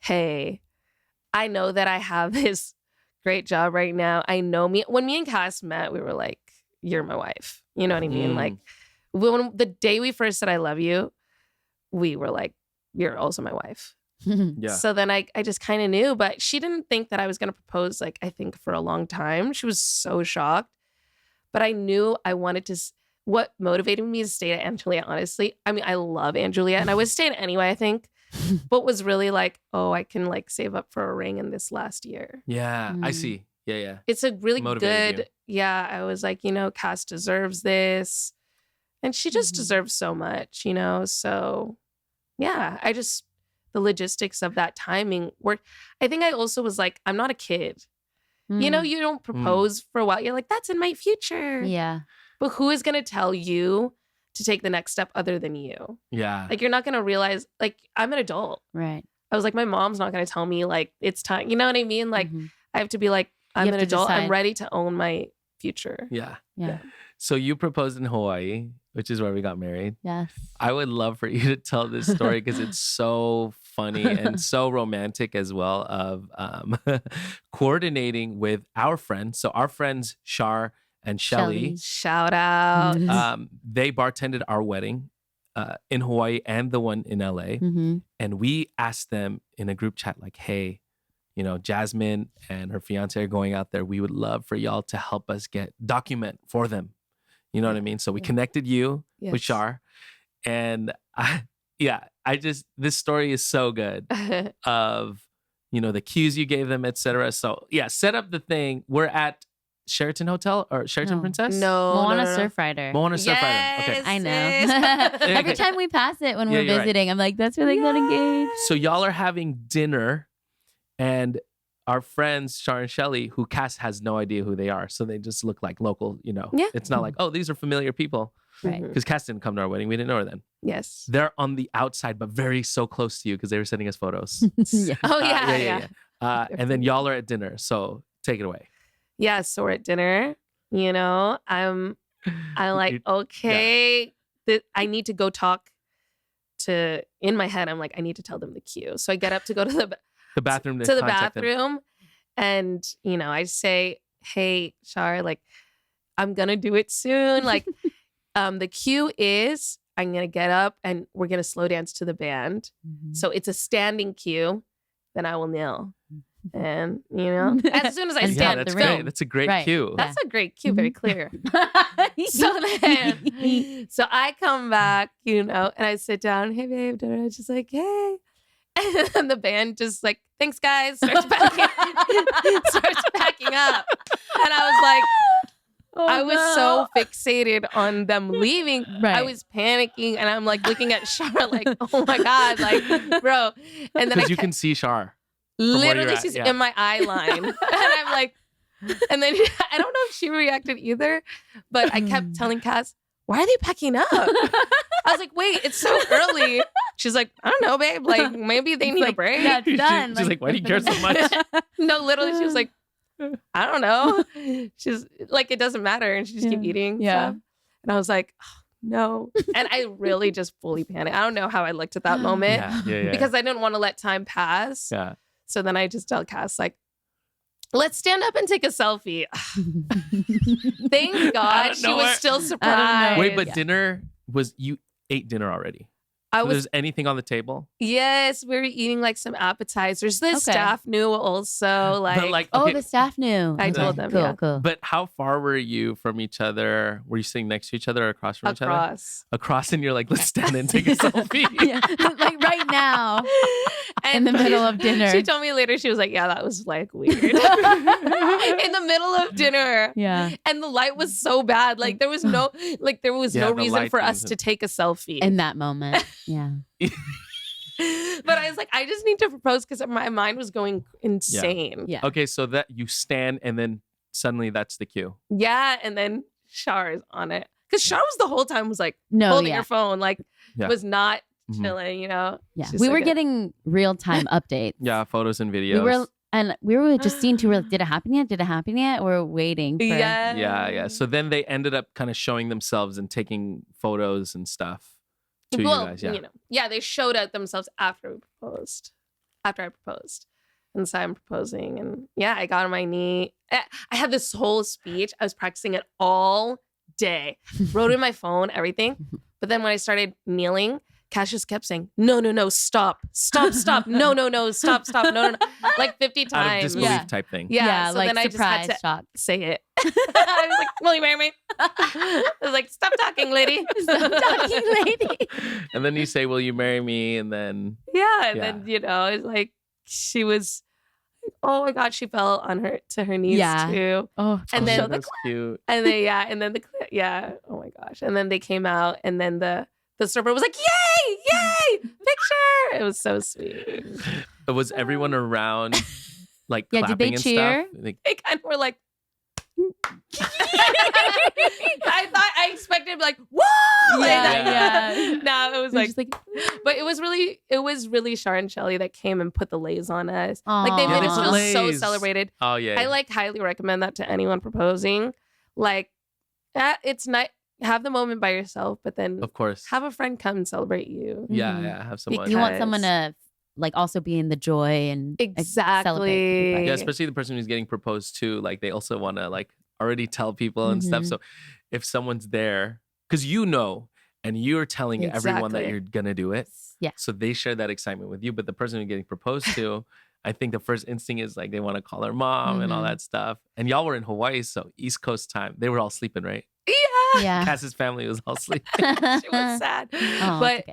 C: hey, I know that I have this great job right now. I know when me and Cass met, we were like, you're my wife. You know what I mean? Like when the day we first said, I love you, we were like, you're also my wife. So then I just kind of knew, but she didn't think that I was going to propose, like, I think for a long time. She was so shocked, but I knew I wanted to. What motivated me to stay at Angelia, honestly, I mean, I love Angelia and I would stay anyway, I think, but was really like, oh, I can like save up for a ring in this last year.
B: Yeah, I see. Yeah.
C: It's a really
B: Motivated
C: good, I was like, Cass deserves this and she just deserves so much, so the logistics of that timing worked. I think I also was like, I'm not a kid. You don't propose for a while. You're like, that's in my future.
A: Yeah.
C: But who is going to tell you to take the next step other than you?
B: Yeah.
C: Like, you're not going to realize, like, I'm an adult.
A: Right.
C: I was like, my mom's not going to tell me, like, it's time. You know what I mean? Like, I have to be like, I'm an adult. I'm ready to own my future.
B: Yeah.
A: Yeah.
B: So you proposed in Hawaii, which is where we got married.
A: Yes.
B: I would love for you to tell this story because it's so funny and so romantic as well of coordinating with our friends. So our friends, Shar and Shelly.
C: Shout out.
B: They bartended our wedding in Hawaii and the one in LA. And we asked them in a group chat like, hey, Jasmine and her fiance are going out there. We would love for y'all to help us document for them. You know what I mean? So we connected you with Shar. And this story is so good of, the cues you gave them, etc. So set up the thing. We're at Sheraton Hotel or Sheraton Princess?
C: No.
A: Moana Surfrider.
B: Moana Surfrider. Okay.
A: I know. Every time we pass it when we're visiting, I'm like, that's where they got engaged.
B: So y'all are having dinner and our friends, Shar and Shelly, who Cass has no idea who they are. So they just look like local, It's not like, oh, these are familiar people.
A: Right.
B: Because Cass didn't come to our wedding. We didn't know her then.
C: Yes.
B: They're on the outside, but so close to you because they were sending us photos.
C: Oh, yeah.
B: And then y'all are at dinner. So take it away.
C: Yeah. So we're at dinner, I'm like, okay, I need to go talk to, in my head, I'm like, I need to tell them the cue. So I get up to go to
B: The bathroom.
C: to the
B: contact them.
C: bathroom. And, I say, hey, Shar, like, I'm going to do it soon. Like, the cue is I'm going to get up and we're going to slow dance to the band.
A: Mhm.
C: So it's a standing cue. Then I will kneel. And, as soon as I
A: And
C: stand,
A: stop
B: that's
A: the
B: great.
A: room.
B: That's a great
A: Right.
B: cue.
C: that's a great cue, very clear. So I come back, and I sit down. Hey, babe. Just like, hey. And then the band just like, thanks, guys. Starts packing up. And I was like, I was so fixated on them leaving.
A: Right.
C: I was panicking. And I'm like looking at Char like, oh my God, like, bro. And then
B: Because you can see Shar. where
C: literally
B: you're at,
C: she's
B: yeah.
C: in my eye line. And I'm like, and then I don't know if she reacted either, but I kept telling Cass, why are they packing up? I was like, wait, it's so early. She's like, I don't know, babe. Like, maybe they need a break.
A: Yeah, it's done.
B: She's like, why do you care so much?
C: No, literally, she was like, I don't know. She's like, it doesn't matter. And she just kept eating.
A: Yeah.
C: Stuff. And I was like, oh, no. And I really just fully panicked. I don't know how I looked at that moment
B: Yeah.
C: because I didn't want to let time pass.
B: Yeah.
C: So then I just tell Cass, like, let's stand up and take a selfie. Thank God she was still surprised.
B: Wait, but dinner was, you ate dinner already?
C: I
B: So
C: was,
B: there's anything on the table?
C: yes, we were eating like some appetizers. The staff knew also, like,
B: But like,
A: Oh,
B: okay,
A: the staff knew.
C: I
A: Okay,
C: told them,
A: Cool,
C: yeah.
A: cool.
B: but how far were you from each other? Were you sitting next to each other or across from each other?
C: across.
B: Across, and you're like, let's stand and take a selfie.
A: Yeah, like right now.
C: And
A: In the middle of dinner.
C: She told me later, she was like, yeah, that was like weird. In the middle of dinner.
A: Yeah.
C: And the light was so bad. Like there was no
B: Yeah,
C: no
B: the
C: reason
B: light
C: for us
B: was-
C: to take a selfie.
A: In that moment. Yeah.
C: But I was like, I just need to propose because my mind was going insane.
A: Yeah.
B: Okay, so that you stand and then suddenly that's the cue.
C: Yeah, and then Shar is on it. Because Shar was the whole time was like
A: No,
C: holding
A: yeah.
C: her phone, like
B: Yeah.
C: was not
B: Mhm.
C: chilling,
A: Yeah.
C: She's
A: We
C: so
A: were
C: good.
A: getting real time updates.
B: Yeah, photos and videos.
A: We were just seeing to real, did it happen yet? Did it happen yet? We're waiting for
C: Yeah.
B: So then they ended up kind of showing themselves and taking photos and stuff to you guys. Yeah.
C: They showed out themselves after we proposed. After I proposed. And so I'm proposing. And yeah, I got on my knee. I had this whole speech. I was practicing it all day. Wrote in my phone, everything. But then when I started kneeling, Cash just kept saying, no, stop, no, stop, no. Like 50
B: Out of
C: times.
B: disbelief
A: Yeah.
B: type thing.
C: Yeah, so
A: like
C: then I just had
A: surprise
C: to
A: shock.
C: say it. I was like, will you marry me? I was like, stop talking, lady.
A: Stop talking, lady.
B: And then you say, will you marry me? And then,
C: Yeah, and
B: Yeah.
C: then it's like she was, oh my God, she fell to her knees
A: Yeah.
C: too.
A: Oh,
C: And then
B: that's cute.
C: And then oh my gosh. And then they came out and then the server was like, yay, picture. It was so sweet.
B: But was everyone around like
A: Yeah, did they
B: clapping and
A: cheer?
B: stuff? Like,
C: They kind of were like, I expected to be like, whoa! Like that.
A: Yeah.
C: No, it was
A: We're
C: like,
A: just like,
C: but it was really Shar and Shelly that came and put the lays on us. Like they made
A: Aw.
C: us
B: Yeah,
C: feel
B: they put
C: so
B: lays.
C: celebrated.
B: oh yeah.
C: I like highly recommend that to anyone proposing. Like, it's not have the moment by yourself, but then
B: Of course.
C: have a friend come and celebrate you.
B: yeah,
A: Mhm.
B: yeah. Have someone.
A: you want
C: Because-
A: someone to like also be in the joy and celebrate.
C: Exactly.
B: Yeah, especially the person who's getting proposed to. Like they also want to like already tell people and stuff.
A: Mhm.
B: So if someone's there, because and you're telling everyone that
C: Exactly.
B: you're gonna do it.
A: Yeah.
B: So they share that excitement with you. But the person who's getting proposed to, I think the first instinct is like they want to call their mom and all
A: Mhm.
B: that stuff. And y'all were in Hawaii, so East Coast time. They were all sleeping, right?
C: Yeah.
A: Yeah.
B: Cass's family was all sleeping.
C: She was sad.
A: Oh,
C: But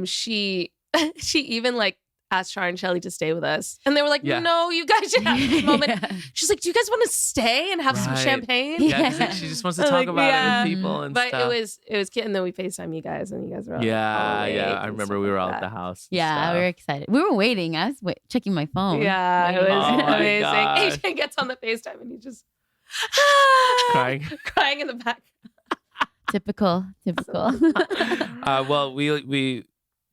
A: it's
C: she
A: okay.
C: even like asked Char and Shelly to stay with us. And they were like,
B: Yeah.
C: no, you guys should have this moment.
A: Yeah.
C: She's like, do you guys want to stay and have some
B: Right.
C: champagne?
B: Yeah, 'cause
A: Yeah.
B: she just wants to
C: I'm
B: talk
C: like,
B: about
C: yeah.
B: it with people and
C: But
B: stuff.
C: it was cute. And then we FaceTime you guys and you guys were all
B: yeah.
C: awake
B: I
C: and
B: remember
C: stuff
B: we were
C: like
B: all at
C: that.
B: the house. and
A: Yeah,
B: stuff.
A: we were excited. We were waiting. I was checking my phone.
C: Yeah, it
A: Waiting.
C: was
B: Oh my
C: amazing.
B: God.
C: AJ gets on the FaceTime and he just
B: Crying.
C: crying in the back.
A: Typical.
B: Well,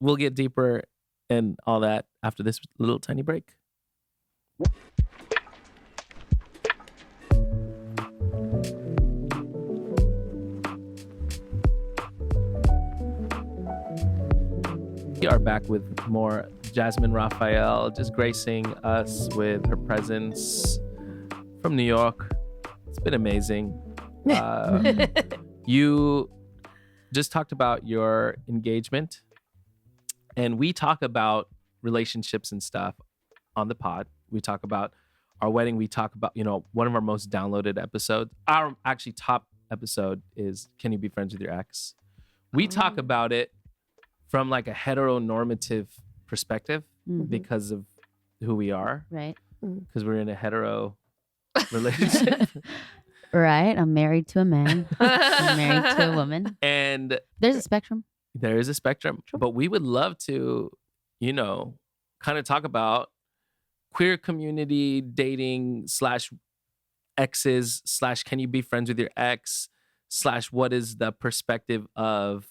B: we'll get deeper and all that after this little tiny break. We are back with more Jasmine Rafael, just gracing us with her presence from New York. It's been amazing. You just talked about your engagement, and we talk about relationships and stuff on the pod. We talk about our wedding. We talk about, one of our most downloaded episodes. Our actually top episode is Can You Be Friends with Your Ex? We talk about it from like a heteronormative perspective because of who we are.
A: Right.
B: Because we're in a hetero relationship.
A: Right. I'm married to a man. I'm married to a woman.
B: And
A: there's a spectrum.
B: There is a spectrum.
A: Sure.
B: But we would love to, kind of talk about queer community dating / exes / can you be friends with your ex / what is the perspective of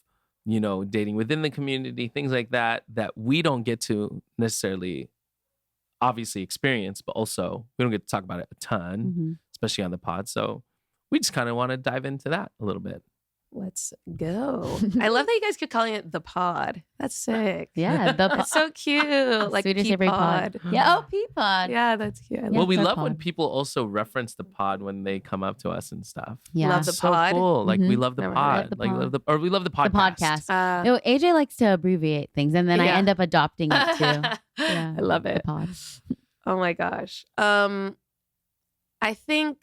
B: dating within the community, things like that we don't get to necessarily obviously experience, but also we don't get to talk about it a ton, especially on the pod. So we just kind of want to dive into that a little bit.
C: Let's go. I love that you guys keep calling it the pod. That's sick.
A: Yeah.
C: That's so cute. Like
A: Swedish every
C: pod.
A: Yeah. Oh, P-pod.
C: Yeah, that's cute.
A: Yeah,
B: Well, we
A: it's our
B: love
A: pod.
B: when people also reference the pod when they come up to us and stuff.
A: Yeah.
C: Love the
B: So
C: pod.
B: cool. Like we love the
C: Never
B: pod.
C: heard
A: the
B: Like
A: pod.
B: we love the podcast.
A: The podcast.
C: Uh,
A: AJ likes to abbreviate things, and then I
C: Yeah.
A: end up adopting it too. Yeah,
C: I love
A: The
C: it.
A: pod.
C: Oh my gosh. I think,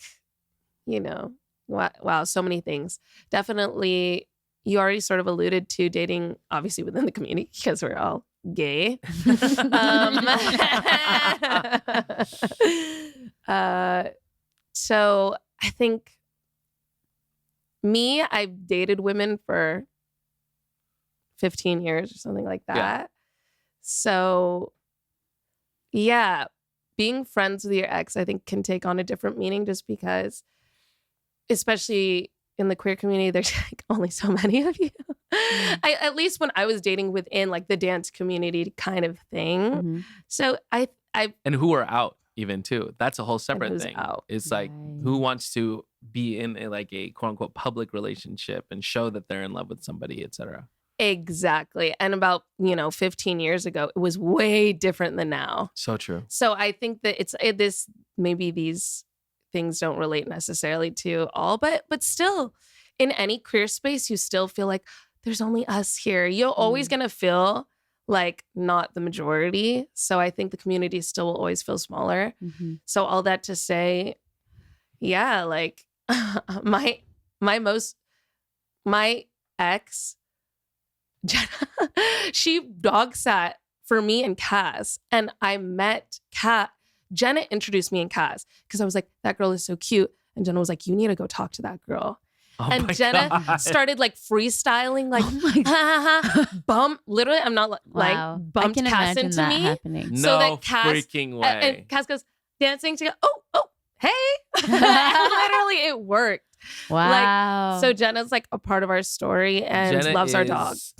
C: wow, so many things. Definitely, you already sort of alluded to dating, obviously within the community because we're all gay. So I think I've dated women for 15 years or something like that.
B: Yeah.
C: So yeah, being friends with your ex, I think, can take on a different meaning just because, especially in the queer community, there's like only so many of you. At least when I was dating within like the dance community kind of thing.
A: Mhm.
C: So I
B: And who are out even too. That's a whole separate
C: who's
B: thing.
C: out.
B: It's like
A: Right.
B: who wants to be in a quote unquote public relationship and show that they're in love with somebody, etc.
C: exactly. And about 15 years ago, it was way different than now.
B: So true.
C: So I think that maybe these things don't relate necessarily to all, but still, in any queer space, you still feel like there's only us here. You're always gonna feel like not the majority. So I think the community still will always feel smaller.
A: Mhm.
C: So all that to say, yeah, like my ex, Jenna, she dog sat for me and Kaz, and I met Kat. Jenna introduced me and Kaz because I was like, that girl is so cute, and Jenna was like, you need to go talk to that girl.
B: Oh
C: And
B: my
C: Jenna
B: God.
C: started like freestyling, like
A: Oh my God.
C: bump. Literally, I'm not
A: Wow.
C: like
A: I
C: bumped
A: can
C: Cass
A: imagine
C: into
A: that
C: me.
A: happening.
B: No
C: so that Cass-
B: freaking way.
C: And Cass goes dancing to go, oh, hey. Literally, it worked.
A: Wow.
C: So Jenna's like a part of our story and
B: Jenna
C: loves our dog.
B: is,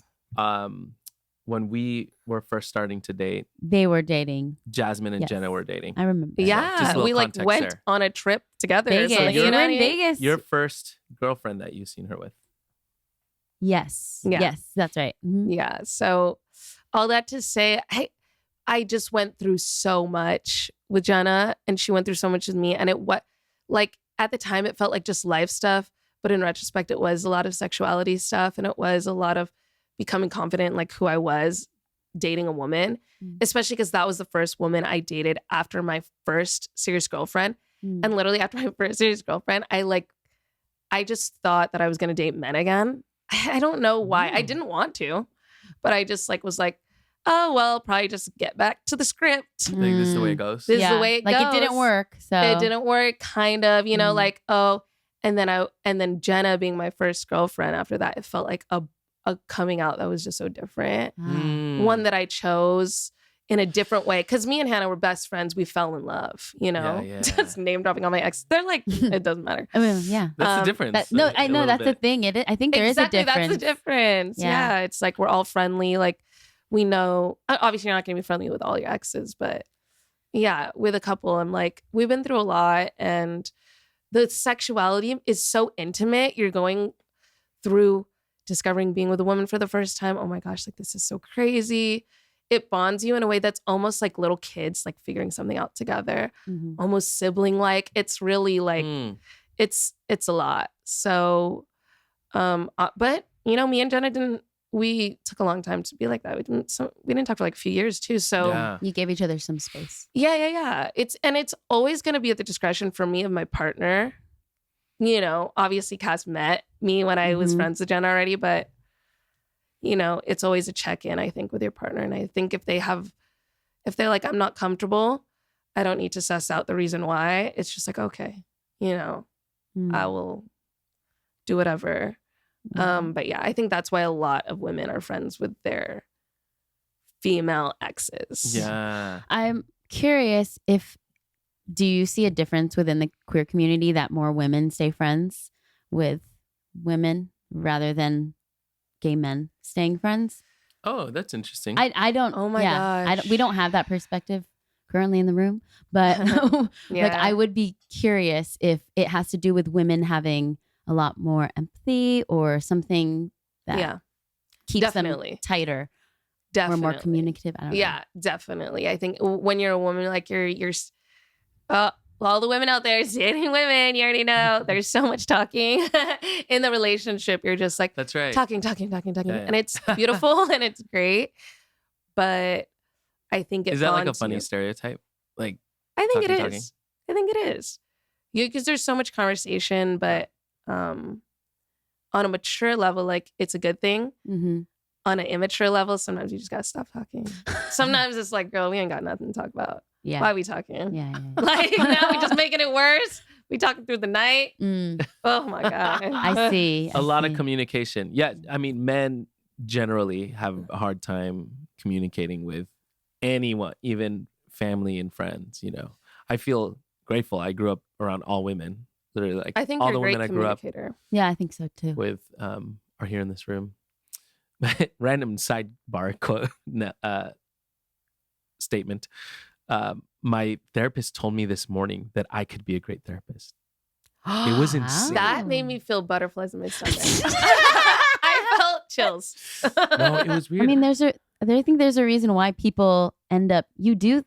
B: when we were first starting to date,
A: they were dating.
B: Jasmine and
A: Yes.
B: Jenna were dating.
A: I remember.
B: just a
C: Yeah,
B: little
C: we like
B: context
C: went
B: there.
C: on a trip together.
A: Vegas.
C: So,
A: You
C: know
A: were
C: what
A: in
C: I mean?
A: Vegas.
B: Your first girlfriend that you've seen her with.
A: Yes.
C: Yeah.
A: Yes, that's right. Mhm.
C: Yeah. So all that to say, I just went through so much with Jenna, and she went through so much with me. And at the time, it felt like just life stuff. But in retrospect, it was a lot of sexuality stuff. And it was a lot of becoming confident in like who I was dating a woman,
A: Mm.
C: especially because that was the first woman I dated after my first serious girlfriend.
A: Mm.
C: And literally after my first serious girlfriend, I just thought that I was going to date men again. I don't know why. I
B: Mm.
C: didn't want to, but I just was like, oh, well, probably just get back to the script.
B: I think this is the way it goes.
C: This is the way it
A: like
C: goes.
A: it didn't work. So
C: It didn't work, kind of,
A: Mhm.
C: like, oh, and then Jenna being my first girlfriend after that, it felt like a coming out that was just so different.
A: Wow.
B: Mm.
C: One that I chose in a different way. Because me and Hannah were best friends. We fell in love,
B: Yeah.
C: Just name dropping all my ex. They're like, it doesn't matter.
A: I mean, yeah.
B: That's the
C: Um,
B: difference.
A: No,
B: a
A: I know
B: little
A: that's the
B: bit.
A: thing. I think there is
C: Exactly,
A: a difference.
C: that's the difference.
A: Yeah.
C: Yeah. It's like we're all friendly. Like we know, obviously you're not going to be friendly with all your exes, but yeah, with a couple, I'm like, we've been through a lot, and the sexuality is so intimate. You're going through discovering being with a woman for the first time. Oh my gosh, like this is so crazy. It bonds you in a way that's almost like little kids, like figuring something out together, almost sibling like. It's really like it's a lot. So, but you know, me and Jenna we took a long time to be like that. We didn't talk for like a few years too. So
A: you gave each other some space.
C: Yeah. It's always going to be at the discretion for me of my partner. You know, obviously Cass met me when I was friends with Jenna already, but you know, it's always a check-in, I think, with your partner. And I think if they're like, I'm not comfortable, I don't need to suss out the reason why. It's just like, okay, you know, I will do whatever. But yeah, I think that's why a lot of women are friends with their female exes.
B: Yeah.
A: I'm curious do you see a difference within the queer community that more women stay friends with women rather than gay men staying friends?
B: Oh, that's interesting.
A: I don't.
C: Oh my gosh.
A: We don't have that perspective currently in the room, but like I would be curious if it has to do with women having a lot more empathy or something that keeps them tighter or more communicative. I don't know.
C: Definitely. I think when you're a woman, like you're all the women out there dating women, you already know there's so much talking in the relationship. You're just like,
B: that's right.
C: Talking. And it's beautiful and it's great. But I think
B: is that like a funny stereotype? Like,
C: I think it is. I think it is. Because there's so much conversation, but on a mature level, like it's a good thing. On an immature level, sometimes you just gotta stop talking. Sometimes it's like, girl, we ain't got nothing to talk about.
A: Yeah.
C: Why are we talking?
A: Yeah.
C: Like now we just making it worse. We talking through the night. Oh my God.
A: I see.
B: A lot of communication. Yeah. I mean, men generally have a hard time communicating with anyone, even family and friends, you know. I feel grateful. I grew up around all women. Literally, like
C: I think
B: all
C: you're
B: the
C: a great
B: women I grew up
A: Yeah, I think so too.
B: with are here in this room. Random sidebar statement. My therapist told me this morning that I could be a great therapist. It was insane.
C: That made me feel butterflies in my stomach. I felt chills.
B: No, it was weird.
A: I mean, I think there's a reason why people you do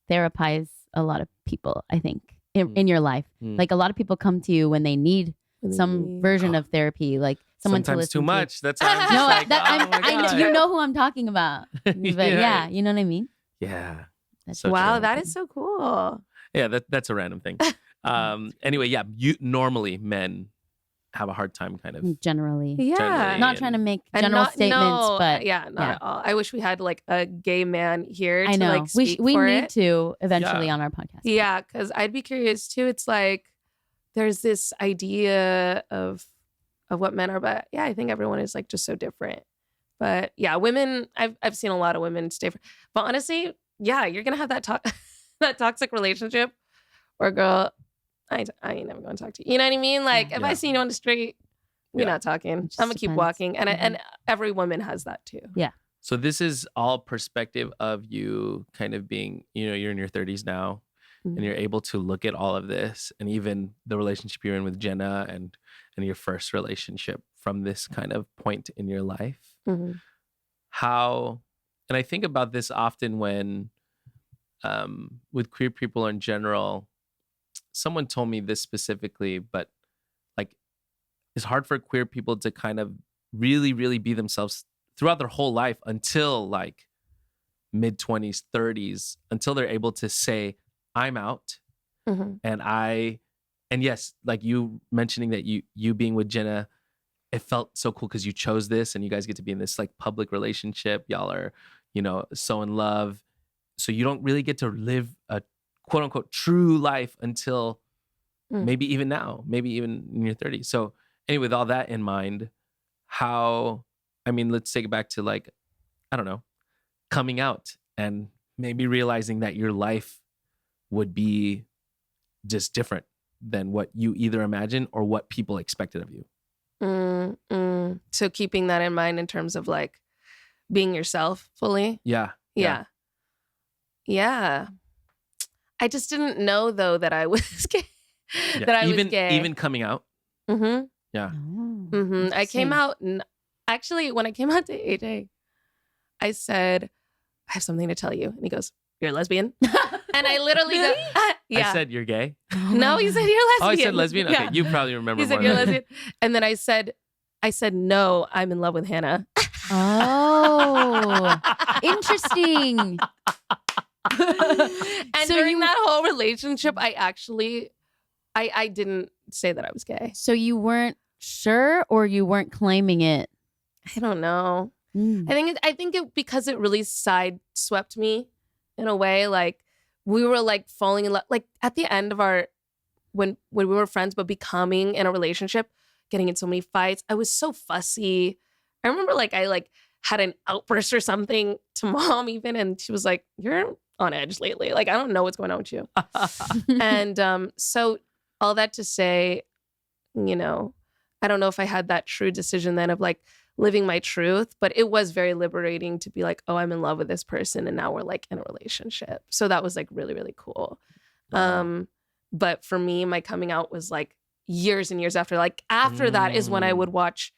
A: therapize a lot of people, I think, in your life. Like a lot of people come to you when they need some version of therapy, like someone
B: sometimes
A: to listen
B: too much.
A: To.
B: That's why I'm just like,
A: I know, you know who I'm talking about. But yeah, you know what I mean?
B: Yeah.
C: Wow, that is so cool.
B: Yeah, that's a random thing. Anyway, yeah, normally men have a hard time kind of
A: generally.
C: Yeah.
A: Not trying to make general statements, but
C: not at all. I wish we had like a gay man here
A: I
C: to
A: know.
C: like speak
A: we
C: for
A: need
C: it.
A: to eventually on our podcast.
C: Yeah, because I'd be curious too. It's like there's this idea of what men are, but yeah, I think everyone is like just so different. But yeah, women, I've seen a lot of women stay but honestly, yeah, you're gonna have that that toxic relationship where girl, I ain't never gonna talk to you. You know what I mean? Like if I see you on the street, we're not talking. I'm gonna keep walking. And and every woman has that too.
A: Yeah.
B: So this is all perspective of you kind of being, you know, you're in your 30s now and you're able to look at all of this and even the relationship you're in with Jenna and your first relationship from this kind of point in your life. How, and I think about this often when with queer people in general, someone told me this specifically, but like it's hard for queer people to kind of really, really be themselves throughout their whole life until like mid-20s, 30s, until they're able to say, I'm out. And yes, like you mentioning that you being with Jenna, it felt so cool because you chose this and you guys get to be in this like public relationship. Y'all are, you know, so in love. So you don't really get to live a quote unquote true life until maybe even now, maybe even in your 30s. So anyway, with all that in mind, let's take it back to like, I don't know, coming out and maybe realizing that your life would be just different than what you either imagined or what people expected of you.
C: So keeping that in mind in terms of like being yourself fully.
B: Yeah.
C: I just didn't know though that I was gay. That I was gay.
B: Even coming out.
C: I came out Actually, when I came out to AJ, I said, I have something to tell you. And he goes, you're a lesbian? And I literally go, yeah.
B: I said, you're gay?
C: No, he said, you're lesbian.
B: Oh, I said lesbian? Okay,
C: Yeah.
B: you probably remember
C: He
B: more
C: said, you're
B: than
C: lesbian. And then I said, no, I'm in love with Hannah.
A: Oh, interesting.
C: And
A: So
C: during that whole relationship, I didn't say that I was gay.
A: So you weren't sure, or you weren't claiming it?
C: I don't know. I think it because it really side-swept me in a way. Like we were like falling in love. Like at the end of our when we were friends, but becoming in a relationship, getting in so many fights. I was so fussy. I remember like I like had an outburst or something to mom even, and she was like, "You're on edge lately. Like I don't know what's going on with you." And so all that to say, you know, I don't know if I had that true decision then of like living my truth, but it was very liberating to be like, oh, I'm in love with this person and now we're like in a relationship. So that was like really, really cool. Wow. But for me, my coming out was like years and years after. Like after that is when I would watch,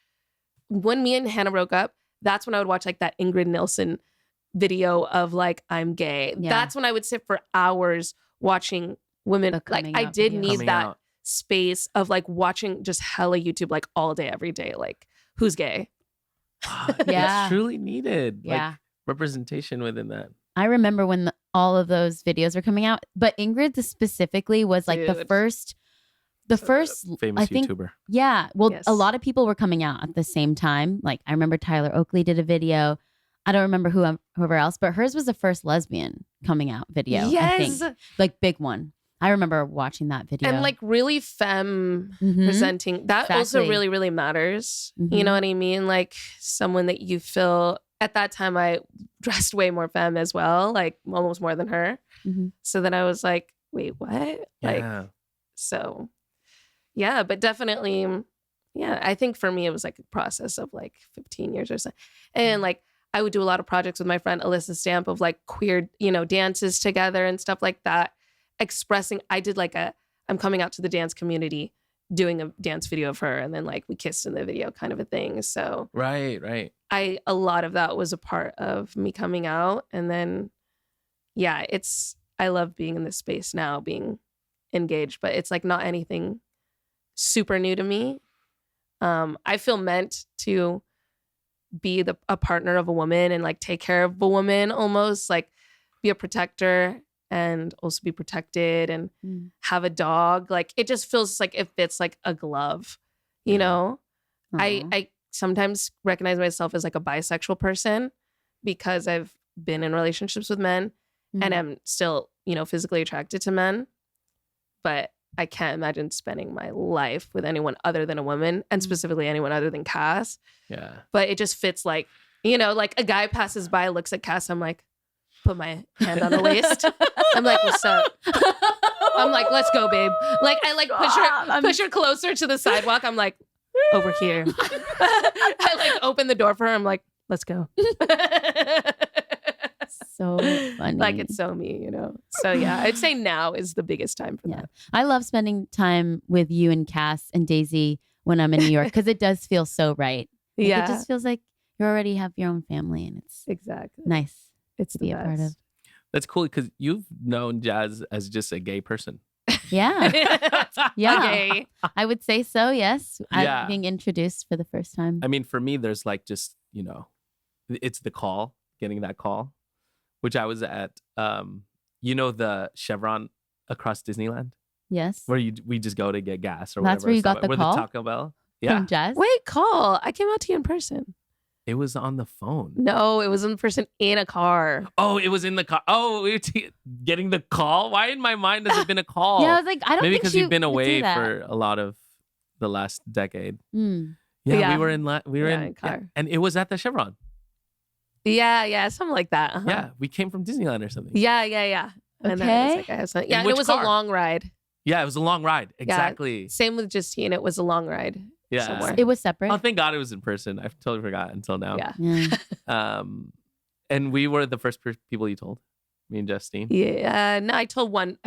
C: when me and Hannah broke up, that's when I would watch like that Ingrid Nilsson video of like, I'm gay. Yeah. That's when I would sit for hours watching women. Like I did need that space of like watching just hella YouTube like all day, every day. Like who's gay?
B: Yeah. It's truly needed.
A: Yeah.
B: Like representation within that.
A: I remember when all of those videos were coming out, but Ingrid specifically was like the first
B: famous
A: I think,
B: YouTuber.
A: Yeah. Well, a lot of people were coming out at the same time. Like I remember Tyler Oakley did a video. I don't remember whoever else, but hers was the first lesbian coming out video.
C: Yes.
A: I think. Like big one. I remember watching that video.
C: And like really femme presenting. That also really, really matters. You know what I mean? Like someone that you feel, at that time I dressed way more femme as well, like almost more than her. So then I was like, wait, what? Like, so yeah, but definitely, yeah, I think for me it was like a process of like 15 years or so. And like I would do a lot of projects with my friend Alyssa Stamp of like queer, you know, dances together and stuff like that. Expressing, I did like I'm coming out to the dance community, doing a dance video of her, and then like we kissed in the video kind of a thing. So
B: right.
C: A lot of that was a part of me coming out. And then, yeah, I love being in this space now, being engaged, but it's like not anything super new to me. I feel meant to be a partner of a woman and like take care of a woman, almost like be a protector and also be protected and have a dog. Like it just feels like it fits like a glove, you know? I sometimes recognize myself as like a bisexual person because I've been in relationships with men and I'm still, you know, physically attracted to men, but I can't imagine spending my life with anyone other than a woman, and specifically anyone other than Cass.
B: Yeah.
C: But it just fits like, you know, like a guy passes by, looks at Cass, I'm like, put my hand on the waist. I'm like, what's up? I'm like, let's go, babe. Like, I like push her closer to the sidewalk. I'm like, over here. I like open the door for her. I'm like, let's go.
A: So funny.
C: Like it's so me, you know? So yeah, I'd say now is the biggest time for that.
A: I love spending time with you and Cass and Daisy when I'm in New York because it does feel so right. Like, it just feels like you already have your own family and it's nice.
C: It's
A: to be a part of.
B: That's cool because you've known Jazz as just a gay person.
A: Yeah.
C: Gay.
A: I would say so, yes. I'm being introduced for the first time.
B: I mean, for me, there's like just, you know, it's the call, getting that call, which I was at, you know, the Chevron across Disneyland?
A: Yes.
B: Where we just go to get gas or whatever.
A: That's where you got the call?
B: The Taco Bell. Yeah.
A: From Jazz?
C: Wait, call. I came out to you in person.
B: It was on the phone.
C: No, it was in person in a car.
B: Oh, it was in the car. Oh, we were getting the call? Why in my mind has it been a call?
A: Yeah, I was like, I don't
B: Maybe
A: think
B: because you've been away for a lot of the last decade. Yeah, we were in car. And it was at the Chevron.
C: Yeah, something like that. Uh-huh.
B: Yeah, we came from Disneyland or something.
C: Yeah.
A: Okay.
C: And then it was like, I have something. Yeah, and it was a long ride.
B: Yeah, it was a long ride. Exactly.
C: Yeah, same with Justine. It was a long ride.
B: Yeah.
C: Somewhere.
A: It was separate.
B: Oh, thank God it was in person. I totally forgot until now.
C: Yeah.
B: And we were the first people you told, me and Justine.
C: Yeah. No, I told one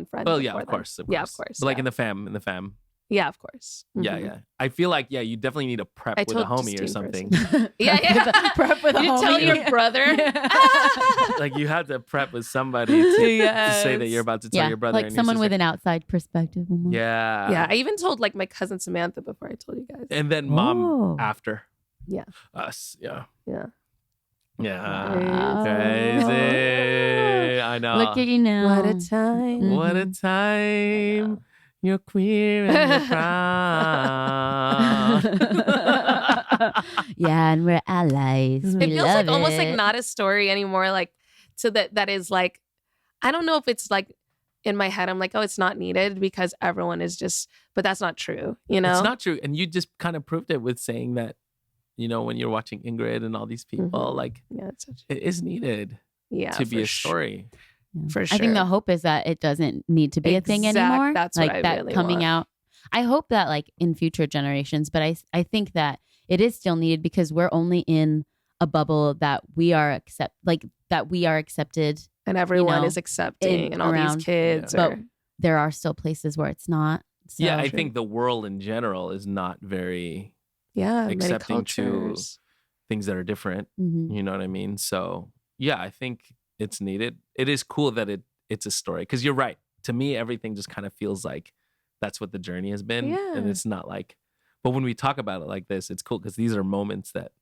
C: friend.
B: Well, yeah, of course.
C: Yeah, of course.
B: But like in the fam.
C: Yeah, of course.
B: Yeah,
C: Mhm.
B: yeah. I feel like, yeah, you definitely need to prep with a homie or something.
C: Yeah, yeah.
A: Prep with a
C: You tell
A: homie.
C: your brother.
B: Like you have to prep with somebody to say that
C: Yes.
B: you're about to tell your brother.
A: like
B: and your
A: someone
B: sister.
A: with an outside perspective. Almost.
B: Yeah.
C: Yeah, I even told like my cousin Samantha before I told you guys.
B: And then mom
A: Oh.
B: after.
C: Yeah.
B: Us. Yeah.
C: Yeah.
B: Yeah.
A: Wow.
B: Crazy. I know.
A: Look at you now.
C: What a time.
A: Mm.
B: What a time. You're queer and you're proud.
A: Yeah, and we're allies.
C: It
A: We
C: feels
A: love
C: like almost like
A: it.
C: not a story anymore. Like so that is like, I don't know if it's like in my head, I'm like, oh, it's not needed because everyone is just, but that's not true, you know?
B: It's not true. And you just kind of proved it with saying that, you know, when you're watching Ingrid and all these people,
C: Mhm.
B: like
C: Yeah, it's such,
B: it is needed
C: yeah,
B: to be
C: for
B: a
C: sure.
B: story.
A: Yeah.
C: For
A: I think the
C: sure.
A: hope is that it doesn't need to be a thing
C: Exact-
A: anymore.
C: that's
A: like
C: what I
A: that
C: really
A: coming
C: want.
A: out. I hope that like in future generations, but I think that it is still needed because we're only in a bubble that we are accepted.
C: And everyone
A: know,
C: is accepting and all
A: around.
C: these kids
A: But
C: are,
A: there are still places where it's not. So,
B: Yeah, I
C: true.
B: think the world in general is not very
C: yeah, many
B: accepting to
C: cultures.
B: things that are different.
A: Mhm.
B: You know what I mean? So yeah, I think it's needed. It is cool that it's a story because you're right. To me, everything just kind of feels like that's what the journey has been, and
C: Yeah.
B: it's not like. But when we talk about it like this, it's cool because these are moments that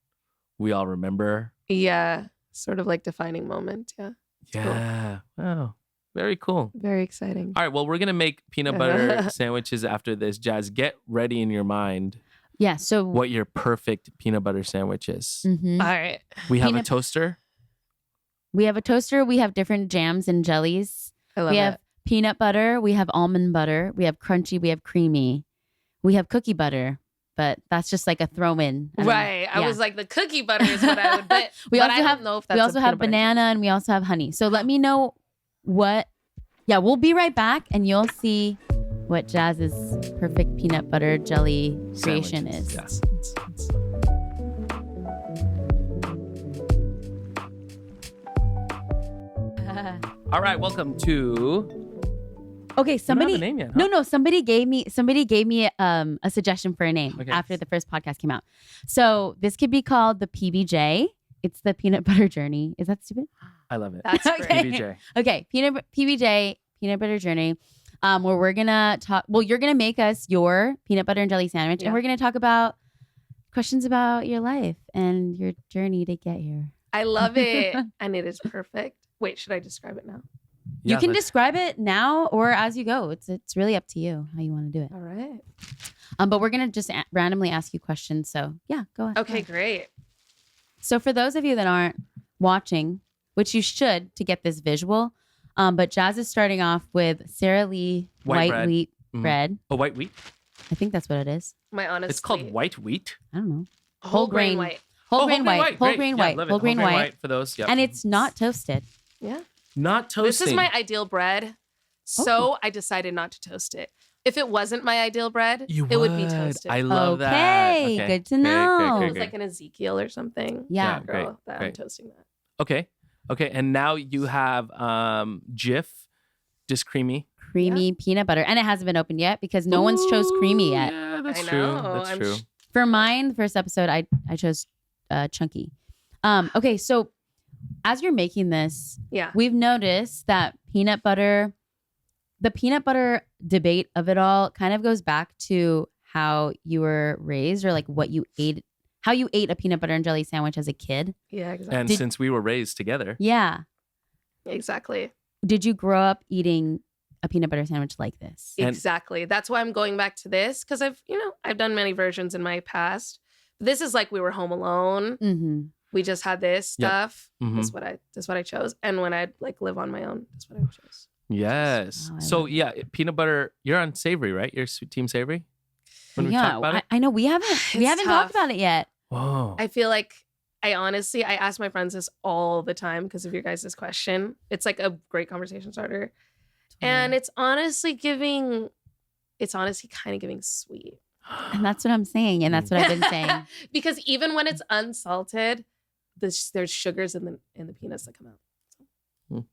B: we all remember.
C: Yeah, sort of like defining moment. Yeah, cool.
B: Yeah. Wow. Very cool.
C: Very exciting.
B: All right. Well, we're gonna make peanut butter sandwiches after this. Jazz, get ready in your mind
A: Yeah. So
B: what your perfect peanut butter sandwich is.
A: Mhm.
C: All right.
B: We have
A: Peanut-
B: a toaster.
A: we have a toaster. We have different jams and jellies.
C: I love
A: We
C: it.
A: have peanut butter. We have almond butter. We have crunchy. We have creamy. We have cookie butter, but that's just like a throw in.
C: Right. I
A: yeah.
C: was like, the cookie butter is what I would bet.
A: We
C: but
A: also
C: I
A: have-
C: don't know if that's
A: We also
C: a
A: have
C: peanut butter
A: banana and we also have honey. So let me know what. Yeah, we'll be right back and you'll see what Jazz's perfect peanut butter jelly creation
B: Sandwiches.
A: is.
B: Yes. All right. Welcome to.
A: Okay,
B: We don't have
A: somebody.
B: a name yet, huh?
A: No. Somebody gave me a suggestion for a name
B: Okay.
A: after the first podcast came out. So this could be called the PBJ. It's the peanut butter journey. Is that stupid?
B: I love it.
C: That's
A: Okay.
C: great.
B: PBJ.
A: Okay, PBJ, peanut butter journey, where we're gonna talk. Well, you're gonna make us your peanut butter and jelly sandwich,
C: Yeah.
A: and we're gonna talk about questions about your life and your journey to get here.
C: I love it. And it is perfect. Wait, should I describe it now?
A: You
B: Yeah,
A: can
B: let's-
A: describe it now or as you go. It's really up to you how you want to do it.
C: All right.
A: But we're gonna just randomly ask you questions. So yeah, go ahead.
C: Okay, great.
A: So for those of you that aren't watching, which you should to get this visual, but Jazz is starting off with Sara Lee
B: White
A: white
B: bread.
A: wheat
B: Mhm.
A: bread.
B: Oh, white wheat.
A: I think that's what it is.
C: My honest.
B: It's called white wheat.
A: I don't know.
C: whole grain white.
A: Whole
B: Oh,
A: grain white. Whole
B: Great.
A: grain
B: Yeah,
A: white.
B: love it.
A: Whole grain white.
B: for those. Yeah.
A: And it's not toasted.
C: Yeah.
B: not toasting.
C: This is my ideal bread. So I decided not to toast it. If it wasn't my ideal bread,
B: You
C: it would be toasted.
B: I love that.
A: Okay, good to know.
C: It was like an Ezekiel or something.
A: Yeah.
B: great,
C: Girl, that I'm
B: great.
C: toasting that.
B: Okay. Okay. And now you have Jif, just creamy.
A: Creamy peanut butter. And it hasn't been opened yet because no one's chose creamy yet.
B: Yeah, that's
C: I
B: true.
C: know.
B: That's
C: I'm
B: true.
A: For mine, the first episode, I chose chunky. Okay, so as you're making this,
C: Yeah.
A: we've noticed that the peanut butter debate of it all kind of goes back to how you were raised or like what you ate, how you ate a peanut butter and jelly sandwich as a kid.
C: Yeah, exactly.
B: And since we were raised together,
A: Yeah.
C: Exactly.
A: Did you grow up eating a peanut butter sandwich like this?
B: And-
C: Exactly. That's why I'm going back to this because I've done many versions in my past. This is like we were home alone.
A: Mm-hmm.
C: We just had this
B: Yep.
C: stuff.
B: Mhm.
C: That's what I chose. And when I'd like live on my own, that's what I chose.
B: yes.
A: Wow, I
B: So
A: love it.
B: yeah, peanut butter. You're on Savory, right? You're Team Savory. When we talk
A: Yeah,
B: about it.
A: I know we haven't
C: It's
A: talked
C: tough.
A: about it yet.
B: Whoa.
C: I feel like I ask my friends this all the time because of your guys' question. It's like a great conversation starter. And it's honestly kind of giving sweet.
A: And that's what I'm saying, and that's what I've been saying.
C: Because even when it's unsalted, there's sugars in the peanuts that come out.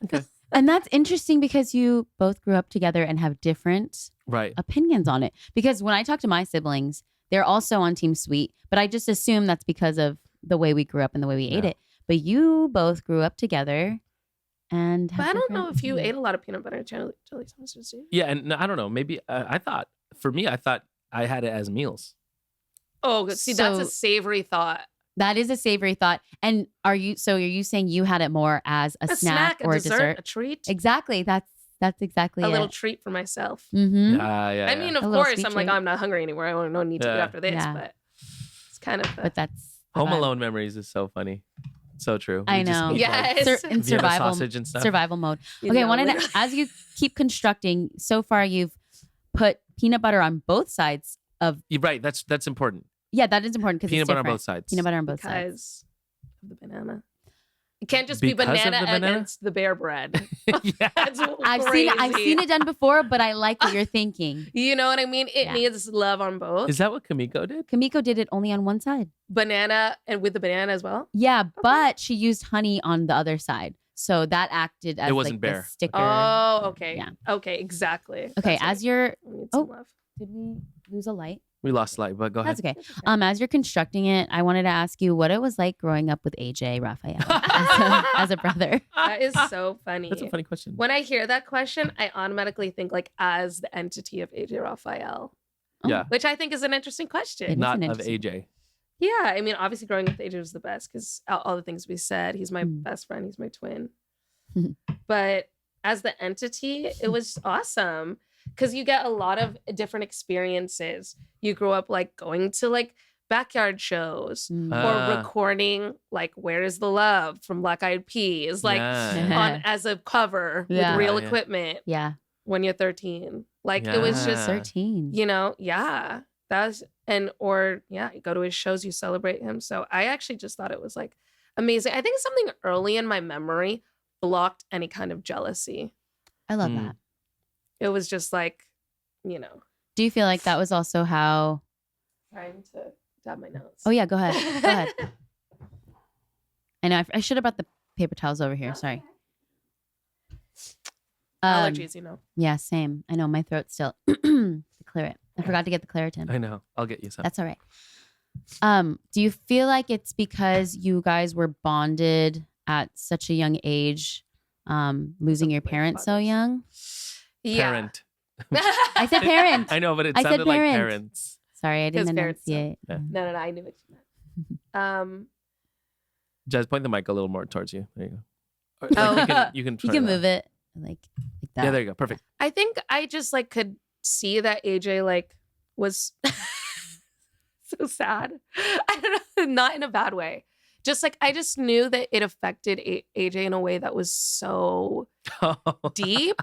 B: Okay.
A: And that's interesting because you both grew up together and have different
B: Right.
A: opinions on it. Because when I talk to my siblings, they're also on Team Sweet, but I just assume that's because of the way we grew up and the way we ate it. But you both grew up together and have
C: But I don't know
A: different
C: if you ate
A: opinions.
C: a lot of peanut butter and jelly sandwiches, do you?
B: Yeah, and I don't know. Maybe I thought I had it as meals.
C: Oh, see, that's a
A: So-
C: savory thought.
A: That is a savory thought. And are you saying you had it more as a snack or
C: a
A: a dessert?
C: a treat,
A: Exactly. That's exactly
C: a
A: it.
C: little treat for myself.
A: Mm-hmm.
B: Yeah.
C: I mean, of
A: A little
C: course,
A: sweet
C: I'm like,
A: treat.
C: I'm not hungry anymore. I don't need to eat
B: Yeah.
C: after this,
A: Yeah.
C: but it's kind of.
A: But that's the
B: Home
A: vibe.
B: Alone memories is so funny. So true.
A: I
B: We just
A: know.
B: eat, like,
C: Yes.
A: In
B: Vienna
A: survival
B: sausage and stuff.
A: survival mode.
C: You
A: Okay,
C: know,
A: wanted to,
C: literally.
A: as you keep constructing, so far you've put peanut butter on both sides of.
B: You're right. That's important.
A: Yeah, that is important because
B: Peanut
A: it's
B: butter on
A: different.
B: both sides.
A: Peanut butter on both sides.
C: because of the banana. It can't just be
B: Because of
C: banana
B: the banana?
C: against the bear bread.
B: Yeah.
C: That's
A: I've
C: crazy.
A: seen it done before, but I like what you're thinking.
C: You know what I mean? It
A: Yeah.
C: needs love on both.
B: Is that what Kamiko did?
A: Kamiko did it only on one side.
C: Banana and with the banana as well.
A: Yeah, but she used honey on the other side, so that acted as
B: It wasn't
A: like
B: bare.
A: the sticker.
C: Oh, okay.
A: Yeah.
C: Okay, exactly.
A: Okay,
C: That's
A: as
C: right.
A: you're.
C: We need some
A: Oh.
C: love.
A: Did we lose a light?
B: We lost light, but go ahead.
A: That's okay. As you're constructing it, I wanted to ask you what it was like growing up with AJ Rafael as a brother.
C: That is so funny.
B: That's a funny question.
C: When I hear that question, I automatically think like as the entity of AJ Rafael,
B: Yeah.
C: which I think is an interesting question.
A: It is
B: Not
A: an
B: of
A: interesting-
B: AJ.
C: Yeah, I mean, obviously growing up with AJ was the best because all the things we said. He's my
A: Mm.
C: best friend. He's my twin. But as the entity, it was awesome because you get a lot of different experiences. You grow up like going to like backyard shows
A: Mm.
C: or recording like "Where Is the Love" from Black Eyed Peas, like
B: Yeah.
C: on as a cover
A: Yeah.
C: with real
B: Yeah.
C: equipment
A: Yeah,
C: when you're 13. Like it was just,
B: Yeah.
A: 13.
C: you know, yeah. That's you go to his shows, you celebrate him. So I actually just thought it was like amazing. I think something early in my memory blocked any kind of jealousy.
A: I love
B: Mm.
A: that.
C: It was just like, you know,
A: Do you feel like that was also how?
C: trying to dab my nose.
A: Oh yeah, go ahead. Go ahead. I know I should have brought the paper towels over here. Sorry.
C: Allergies, you know.
A: Yeah, same. I know my throat's still to clear it. I forgot to get the Claritin.
B: I know. I'll get you some.
A: That's all right. Do you feel like it's because you guys were bonded at such a young age, losing your
C: Like
A: parents so
C: fathers.
A: young?
C: Yeah.
B: Parent.
A: I said parent.
B: I know, but it
A: I said
B: sounded like
A: parent.
B: parents.
A: Sorry, I didn't
C: Because parents don't.
A: enunciate.
B: Yeah.
C: No, I knew what you meant.
B: Jazz, point the mic a little more towards you. There you go. Or,
A: Oh.
B: you can
A: You
B: turn
A: can
B: it
A: move
B: on.
A: it like that.
B: Yeah, there you go. Perfect.
C: I think I just like could see that AJ like was so sad. I don't know, not in a bad way. Just like I just knew that it affected AJ in a way that was so deep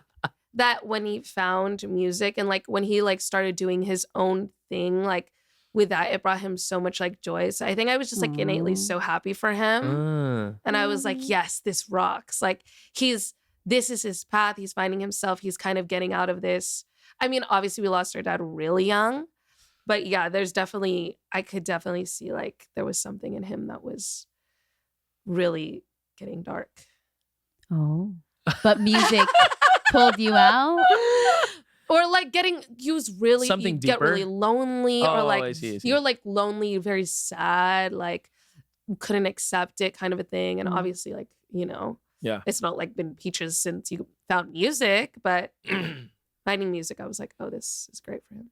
C: that when he found music and like when he like started doing his own thing, like with that, it brought him so much like joy. So I think I was just like innately
A: Aw.
C: so happy for him. And I was like,
A: Aw.
C: yes, this rocks. Like this is his path. He's finding himself. He's kind of getting out of this. I mean, obviously we lost our dad really young, but yeah, I could definitely see like there was something in him that was really getting dark.
A: Oh, but music pulled you out.
C: Or like you was really,
B: Something
C: you get really
B: deeper?
C: lonely or
B: Oh,
C: like
B: I see.
C: you're like lonely, very sad, like couldn't accept it kind of a thing. And
A: Mm.
C: obviously like, you know,
B: Yeah.
C: it's not like been peaches since you found music, but finding music, I was like, oh, this is great for him.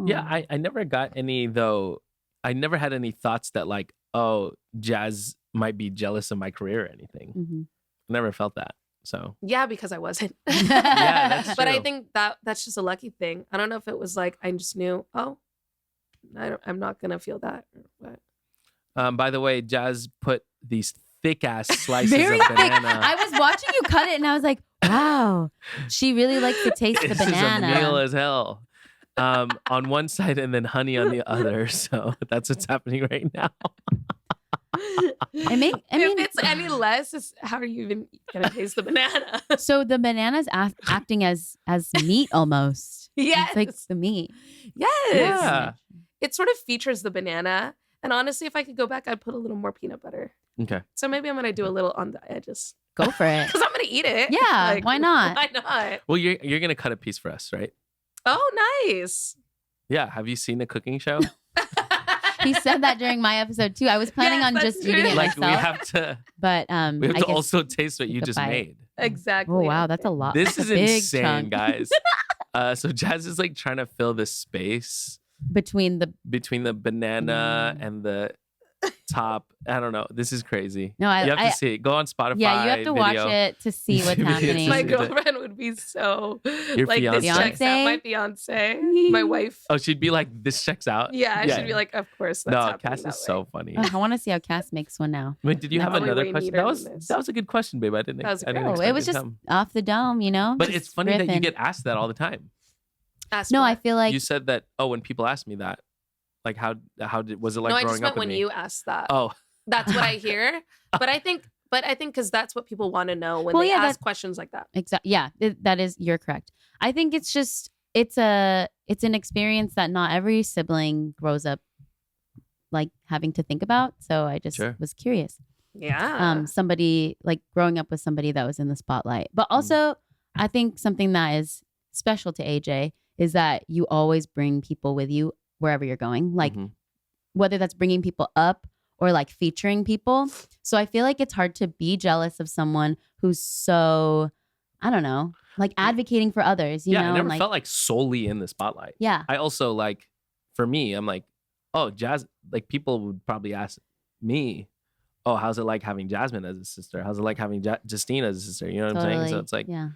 B: Yeah,
A: Aw.
B: I never got any though. I never had any thoughts that like, oh, Jazz might be jealous of my career or anything.
A: Mhm.
B: I never felt that. So
C: Yeah, because I wasn't.
B: yeah, that's
C: But I
B: true.
C: think that's just a lucky thing. I don't know if it was like I just knew, oh, I'm not gonna feel that or what.
B: By the way, Jazz put these thick ass slices
A: Very
B: of
A: thick.
B: banana.
A: I was watching you cut it, and I was like, "Wow, she really likes to taste the
B: This is a
A: banana."
B: meal as hell. On one side and then honey on the other. So that's what's happening right now.
A: I mean,
C: if it's any less, how are you even gonna taste the banana?
A: so the banana's acting as meat almost.
C: Yes.
A: It's like the meat.
C: Yes.
B: Yeah.
C: It sort of features the banana. And honestly, if I could go back, I'd put a little more peanut butter.
B: Okay.
C: So maybe I'm gonna do a little on the edges.
A: Go for it.
C: Because I'm gonna eat it.
A: Yeah, why not?
C: Why not?
B: Well, you're gonna cut a piece for us, right?
C: Oh, nice.
B: Yeah. Have you seen the cooking show?
A: He said that during my episode too. I was planning
C: Yes,
A: on
C: that's
A: just eating
C: true.
A: it
B: Like we
A: myself,
B: have to.
A: but
B: We have
A: I
B: to
A: guess
B: also taste what you
A: take a
B: just
A: bite.
B: made.
C: Exactly.
A: Oh wow, that's a lot.
B: This
A: That's
B: is
A: a big
B: insane,
A: chunk.
B: guys. So Jazz is like trying to fill this space
A: between the.
B: between the banana and the top. I don't know. This is crazy.
A: No,
B: you have to see it. Go on Spotify.
A: Yeah, you have to watch it to see what's
B: Video.
A: happening.
C: My
B: Just-
C: girlfriend would be so
B: Your
C: like this
B: fiancé?
C: checks out. My fiance, my wife.
B: Oh, she'd be like, this checks out.
C: Yeah, she'd be like, of course. That's
B: No,
C: happening
B: Cass
C: that
B: is
C: way.
B: so funny.
A: Oh, I want to see how Cass makes one now.
B: Wait, did you have
C: Probably
B: another
C: way
B: question?
C: neater
B: That was
C: than this.
B: that was a good question, babe. I didn't.
C: That was
B: I didn't
C: great.
A: Oh,
B: expect
A: it was
B: to
A: just
B: come.
A: off the dome, you know.
B: But
A: Just
B: it's funny that you
A: riffing.
B: get asked that all the time.
C: Ask
A: No,
C: what?
A: I feel like
B: You said that. Oh, when people ask me that, like how was it like
C: no, I
B: growing
C: just
B: up
C: meant
B: with
C: when
B: me?
C: you asked that.
B: Oh,
C: That's what I hear. But I think because that's what people want to know when
A: Well,
C: they
A: yeah,
C: ask questions like that.
A: exactly. Yeah, that is. You're correct. I think it's just it's an experience that not every sibling grows up like having to think about. So I just
B: Sure.
A: was curious.
C: Yeah.
A: Somebody like growing up with somebody that was in the spotlight. But also, I think something that is special to AJ is that you always bring people with you wherever you're going. Like
B: mhm.
A: whether that's bringing people up or like featuring people. So I feel like it's hard to be jealous of someone who's so, I don't know, like advocating for others, you
B: Yeah,
A: know?
B: I never
A: and like,
B: felt like solely in the spotlight.
A: yeah.
B: I also like, for me, I'm like, oh, Jazz. Like people would probably ask me, oh, how's it like having Jasmine as a sister? How's it like having Justine as a sister? You know what I'm saying? So it's like,
A: yeah.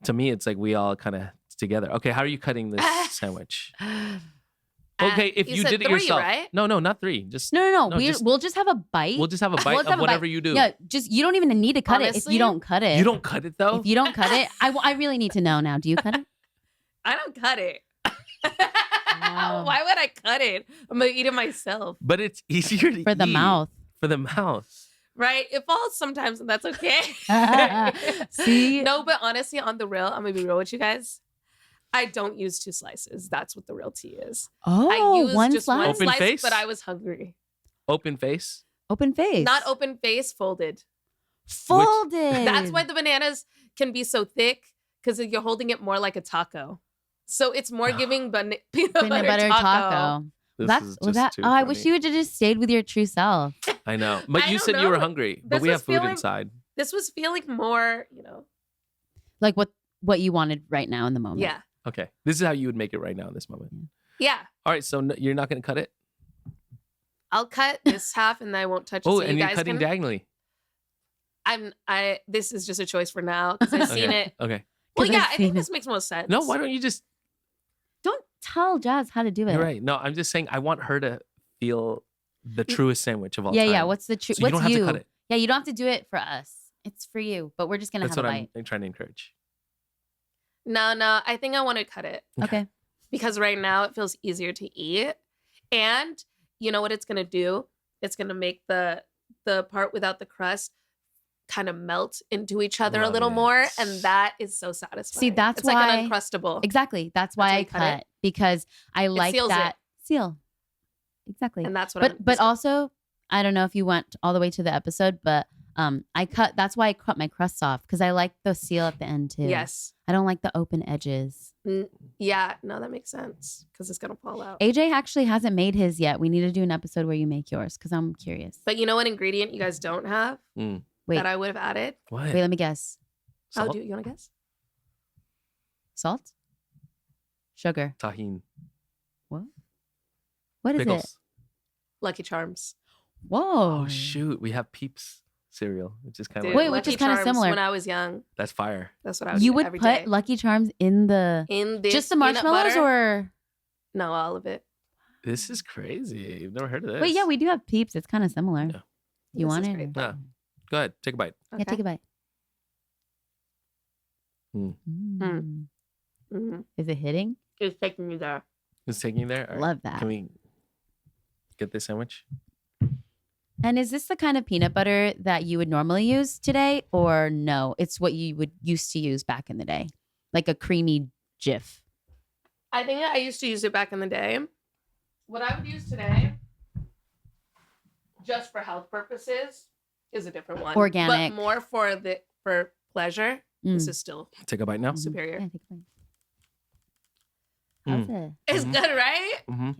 B: to me, it's like we all kind of together. Okay, how are you cutting this sandwich? Okay, if you
C: said
B: did it
C: 3,
B: yourself.
C: right?
B: No, not 3. Just
A: No.
B: No,
A: We'll just have a bite.
B: we'll just have a
A: We'll
B: bite
A: just have
B: of
A: a
B: whatever
A: bite.
B: you do.
A: Yeah, just you don't even need to cut it if
C: Honestly,
A: you don't cut it.
B: You don't cut it though.
A: If you don't cut it, I really need to know now. Do you cut it?
C: I don't cut it.
A: Wow.
C: Why would I cut it? I'm gonna eat it myself,
B: But it's easier to
A: For the
B: eat.
A: mouth.
B: For the mouth.
C: right? It falls sometimes, and that's okay.
A: See?
C: No, but honestly, on the real, I'm gonna be real with you guys. I don't use 2 slices. That's what the real tea is.
A: Oh,
C: I used
A: one
C: just
A: slice?
C: one
B: Open
C: slice,
B: face?
C: but I was hungry.
B: Open face.
A: Open face.
C: Not open face, folded.
A: Folded.
C: That's why the bananas can be so thick because you're holding it more like a taco. So it's more giving peanut
A: peanut
C: butter,
A: butter taco.
B: This
A: That's
B: is
A: was
B: just
A: that.
B: too
A: Oh, I wish
B: funny.
A: you would have just stayed with your true self.
B: I know. But
C: I
B: you
C: don't
B: said you were
C: know.
B: hungry. But
C: This
B: we
C: was
B: have food
C: feeling-
B: inside.
C: This was feeling more,
A: Like what you wanted right now in the moment.
C: yeah.
B: Okay. This is how you would make it right now in this moment.
C: Yeah.
B: All right. So you're not going to cut it?
C: I'll cut this half and I won't touch it.
B: Oh,
C: so
B: and
C: you
B: you're
C: guys
B: cutting
C: can.
B: diagonally.
C: This is just a choice for now because I've seen
B: Okay.
C: it.
B: Okay.
C: Well,
A: 'Cause
C: yeah,
A: I've
C: I
A: seen
C: think
A: it.
C: this makes most sense.
B: No, why don't you just.
A: Don't tell Jazz how to do it.
B: You're right. No, I'm just saying I want her to feel the truest sandwich of all
A: Yeah,
B: time.
A: yeah. What's the truth?
B: So you
A: What's
B: don't have
A: you?
B: to cut it.
A: Yeah, you don't have to do it for us. It's for you. But we're just gonna
B: That's
A: have
B: what
A: a bite.
B: I'm trying to encourage.
C: No, I think I want to cut it
A: Okay.
C: because right now it feels easier to eat. And you know what it's going to do? It's going to make the part without the crust kind of melt into each other a
B: Love
C: little
B: it.
C: more. And that is so satisfying.
A: See, that's
C: it's like
A: why-
C: an Uncrustable.
A: Exactly. That's why
C: why
A: I
C: you cut
A: cut
C: it?
A: because I like
C: seals
A: that seal. Exactly.
C: And that's what
A: But also, I don't know if you went all the way to the episode, but that's why I cut my crusts off because I like the seal at the end too.
C: Yes.
A: I don't like the open edges.
C: Yeah. No, that makes sense because it's going to fall out.
A: AJ actually hasn't made his yet. We need to do an episode where you make yours because I'm curious.
C: But you know what ingredient you guys don't have
B: Mm.
A: Wait,
C: that I would have added?
B: What?
A: wait, let me guess.
C: I'll
B: Salt?
C: do. You want to guess?
A: Salt? Sugar.
B: Tahini.
A: What is
B: Pickles.
A: it?
C: Lucky Charms.
A: Whoa.
B: Oh, shoot. We have Peeps cereal, which is kind of
C: Dude,
A: Wait,
B: like,
A: which is
C: Lucky
A: kinda
C: Charms
A: similar.
C: When I was young,
B: that's fire.
C: that's what I would
A: You
C: eat
A: would
C: every
A: put
C: day.
A: Lucky Charms in the
C: In this
A: just the
C: peanut
A: marshmallows
C: butter?
A: or
C: No, all of it.
B: This is crazy. You've never heard of this.
A: wait, yeah, we do have Peeps. It's kind of similar.
B: Yeah.
A: You
C: This
A: want
C: is
A: it?
C: great.
B: Yeah. Go ahead. Take a bite.
A: Yeah, take a bite.
B: Mm.
A: Mm.
C: Mm-hmm.
A: Is it hitting?
C: It's taking me there.
B: It's taking you there. All right.
A: Love that.
B: Can we get this sandwich?
A: And is this the kind of peanut butter that you would normally use today, or no? It's what you would used to use back in the day, like a creamy Jif.
C: I think I used to use it back in the day. What I would use today, just for health purposes, is a different one.
A: Organic.
C: But more for the for pleasure, this is still
B: Take a bite now.
C: superior.
A: Yeah, take a bite. How's it?
C: It's good, right?
B: Mm-hmm.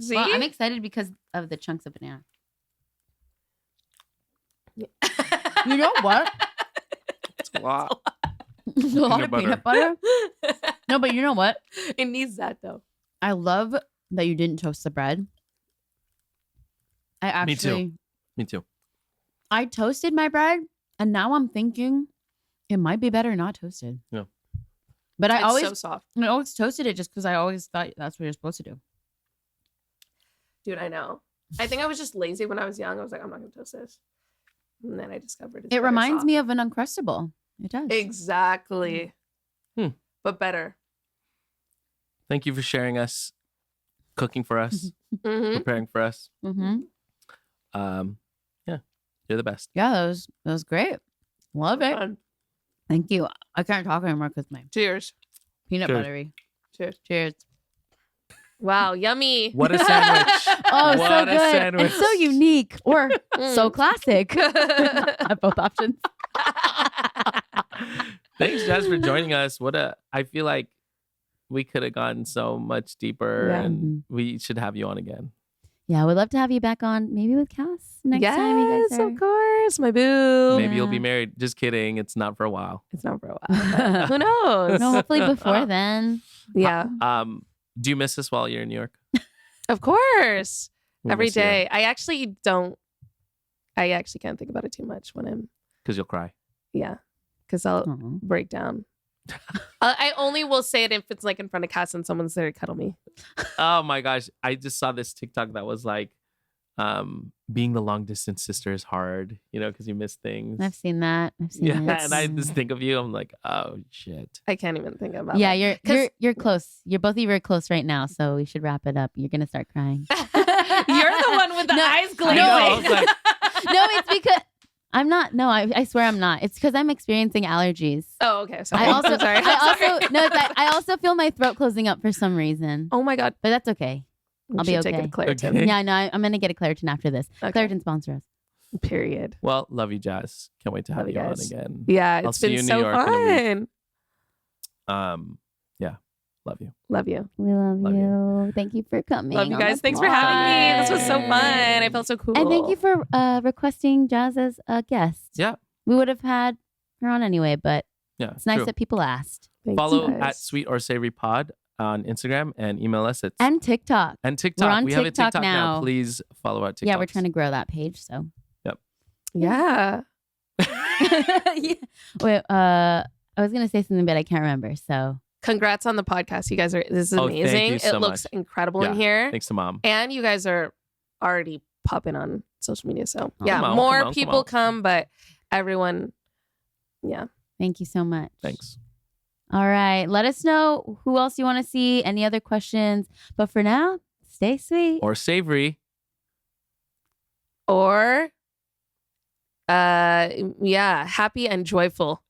C: See?
A: Well, I'm excited because of the chunks of banana. You know what?
B: It's a lot.
A: There's a lot
B: Peanut
A: of
B: butter.
A: peanut butter. No, but you know what?
C: It needs that though.
A: I love that you didn't toast the bread.
B: Me too. Me too.
A: I toasted my bread, and now I'm thinking it might be better not toasted.
B: Yeah.
A: But I
C: It's so soft.
A: always toasted it just because I always thought that's what you're supposed to do.
C: Dude, I know. I think I was just lazy when I was young. I was like, I'm not going to toast this. And then I discovered
A: It reminds me of an Uncrustable. It does.
C: Exactly. But better.
B: Thank you for sharing us, cooking for us,
C: Mm-hmm.
B: preparing for us.
A: Mm-hmm.
B: Yeah, you're the best.
A: Yeah, that was great. Love it.
C: Fun.
A: Thank you. I can't talk anymore because my
C: Cheers.
A: peanut
B: Cheers.
A: buttery.
C: Cheers.
A: Cheers.
C: Wow, yummy.
B: What a sandwich!
A: Oh, so
B: What a
A: good.
B: sandwich.
A: It's so unique or so
C: Mm.
A: classic. I have both options.
B: Thanks, Jazz, for joining us. I feel like we could have gone so much deeper,
C: Yeah.
B: and we should have you on again.
A: Yeah, we'd love to have you back on, maybe with Cass next time. You
C: Yes,
A: guys are...
C: of course. My boo.
B: Maybe you'll be
A: Yeah.
B: married. Just kidding. It's not for a while.
C: It's not for a while. Who knows?
A: No, hopefully before then.
C: Yeah,
B: Do you miss us while you're in New York?
C: of course. Every
B: miss you.
C: day. I actually can't think about it too much when I'm,
B: Because you'll cry.
C: because I'll
A: Aw.
C: break down. I only will say it if it's like in front of Cass and someone's there to cuddle me.
B: Oh my gosh. I just saw this TikTok that was like, being the long distance sister is hard, because you miss things.
A: I've seen that. I've seen
B: Yeah.
A: it.
B: And I just think of you. I'm like, oh shit.
C: I can't even think about
A: Yeah,
C: it.
A: you're close. You're both of you are close right now, so we should wrap it up. You're gonna start crying.
C: You're the one with the
A: No,
C: eyes
B: I
C: glazing.
B: know, I was like,
A: No, it's because I'm not. No, I swear I'm not. It's because I'm experiencing allergies.
C: Oh, okay. Sorry.
A: I also,
C: I'm sorry.
A: I also feel my throat closing up for some reason,
C: Oh my God.
A: but that's okay. I'll be
C: We should take
A: okay.
C: it to Claritin.
B: Okay.
A: Yeah, no, I'm gonna get a Claritin after this.
C: Okay.
A: Claritin sponsor us.
C: Period.
B: well, love you, Jazz. Can't wait to have
C: Love
B: you
C: you
B: on
C: guys.
B: again.
C: Yeah,
B: I'll
C: it's
B: see
C: been
B: you in
C: so
B: New York in a week.
C: fun.
B: Yeah. Love you.
C: Love you.
A: We love,
B: Love
A: you. Thank you for coming.
C: Love you
A: on
C: guys.
A: the
C: Thanks for having me. This was so
A: pod.
C: fun. I felt so cool.
A: And thank you for requesting Jazz as a guest.
B: Yeah.
A: We would have had her on anyway, but
B: Yeah.
A: it's nice
B: true.
A: that people asked.
C: Thanks,
B: Follow
C: guys.
B: at Sweet or Savory Pod on Instagram and email us at
A: And TikTok.
B: and TikTok.
A: We're on
B: we have a
A: TikTok
B: TikTok now.
A: now.
B: Please follow our TikTok.
A: Yeah, we're trying to grow that page. So.
C: Yeah.
A: Yeah. Wait, I was gonna say something, but I can't remember. So
C: Congrats on the podcast. You guys are, this is
B: Oh, thank
C: amazing.
B: you so
C: It looks
B: much.
C: incredible in
B: Yeah.
C: here.
B: Thanks to Mom.
C: And you guys are already popping on social media. So
A: Oh,
C: yeah,
B: come on,
C: more
B: come on, come
C: people
B: on.
C: come, but everyone, yeah.
A: thank you so much.
B: Thanks.
A: All right. Let us know who else you want to see, any other questions. But for now, stay sweet.
B: Or Savory.
C: Or, yeah, happy and joyful.